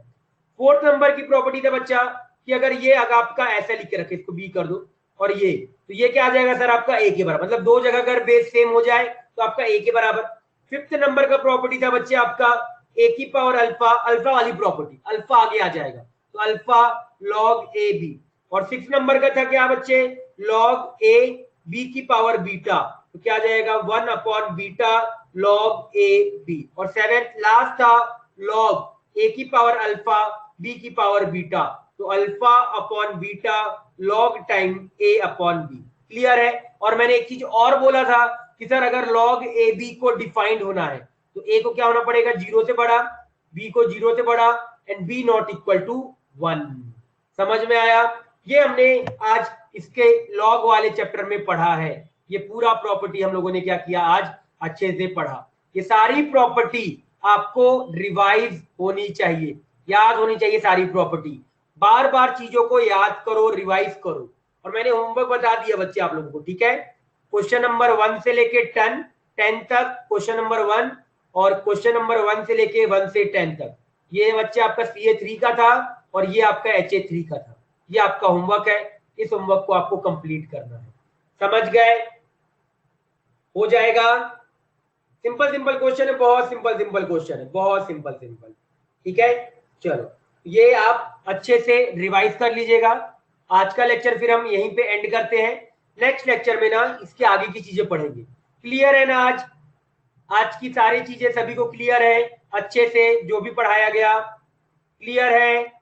फोर्थ नंबर की प्रॉपर्टी था बच्चा, कि अगर ये अगर आपका ऐसा लिख के रखे, इसको बी कर दो, और ये तो ये क्या आ जाएगा सर आपका ए के बराबर, मतलब दो जगह अगर बेस सेम हो जाए तो आपका ए के बराबर। फिफ्थ नंबर का प्रॉपर्टी था बच्चे आपका ए की पावर अल्फा, अल्फा वाली प्रॉपर्टी, अल्फा आगे आ जाएगा तो अल्फा लॉग ए बी। और सिक्स नंबर का था क्या बच्चे, लॉग ए बी की पावर बीटा, तो क्या आ जाएगा, one upon beta log a b. और सेवेंथ लास्ट था लॉग ए की पावर अल्फा बी की पावर बीटा, तो alpha upon beta log time a upon b. Clear है? और मैंने एक चीज और बोला था कि सर अगर लॉग ए बी को डिफाइंड होना है तो ए को क्या होना पड़ेगा, जीरो से बड़ा, बी को जीरो से बड़ा, and b not equal to one. समझ में आया? ये हमने आज इसके लॉग वाले चैप्टर में पढ़ा है, ये पूरा प्रॉपर्टी हम लोगों ने क्या किया आज अच्छे से पढ़ा। ये सारी प्रॉपर्टी आपको रिवाइज होनी चाहिए, याद होनी चाहिए सारी प्रॉपर्टी, बार बार चीजों को याद करो, रिवाइज करो। और मैंने होमवर्क बता दिया बच्चे आप लोगों को, ठीक है, क्वेश्चन नंबर 1 से लेके 10 तक क्वेश्चन नंबर 1, और क्वेश्चन नंबर 1 से लेके 1 से 10 तक ये बच्चे आपका CA3 का था और ये आपका HA3 का था। ये आपका होमवर्क है, इस होमवर्क को आपको कंप्लीट करना है। समझ गए? हो जाएगा। सिंपल सिंपल क्वेश्चन है, बहुत सिंपल सिंपल क्वेश्चन है, बहुत सिंपल सिंपल। ठीक है, चलो ये आप अच्छे से रिवाइज कर लीजिएगा। आज का लेक्चर फिर हम यहीं पे एंड करते हैं, नेक्स्ट लेक्चर में ना इसके आगे की चीजें पढ़ेंगे। क्लियर है ना? आज की सारी चीजें सभी को क्लियर है अच्छे से, जो भी पढ़ाया गया क्लियर है?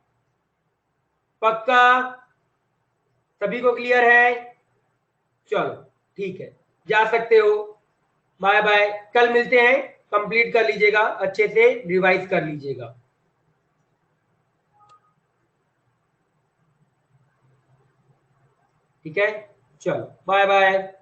पक्का सभी को क्लियर है? चलो ठीक है, जा सकते हो, बाय बाय, कल मिलते हैं। कंप्लीट कर लीजिएगा, अच्छे से रिवाइज कर लीजिएगा। ठीक है, चलो बाय बाय।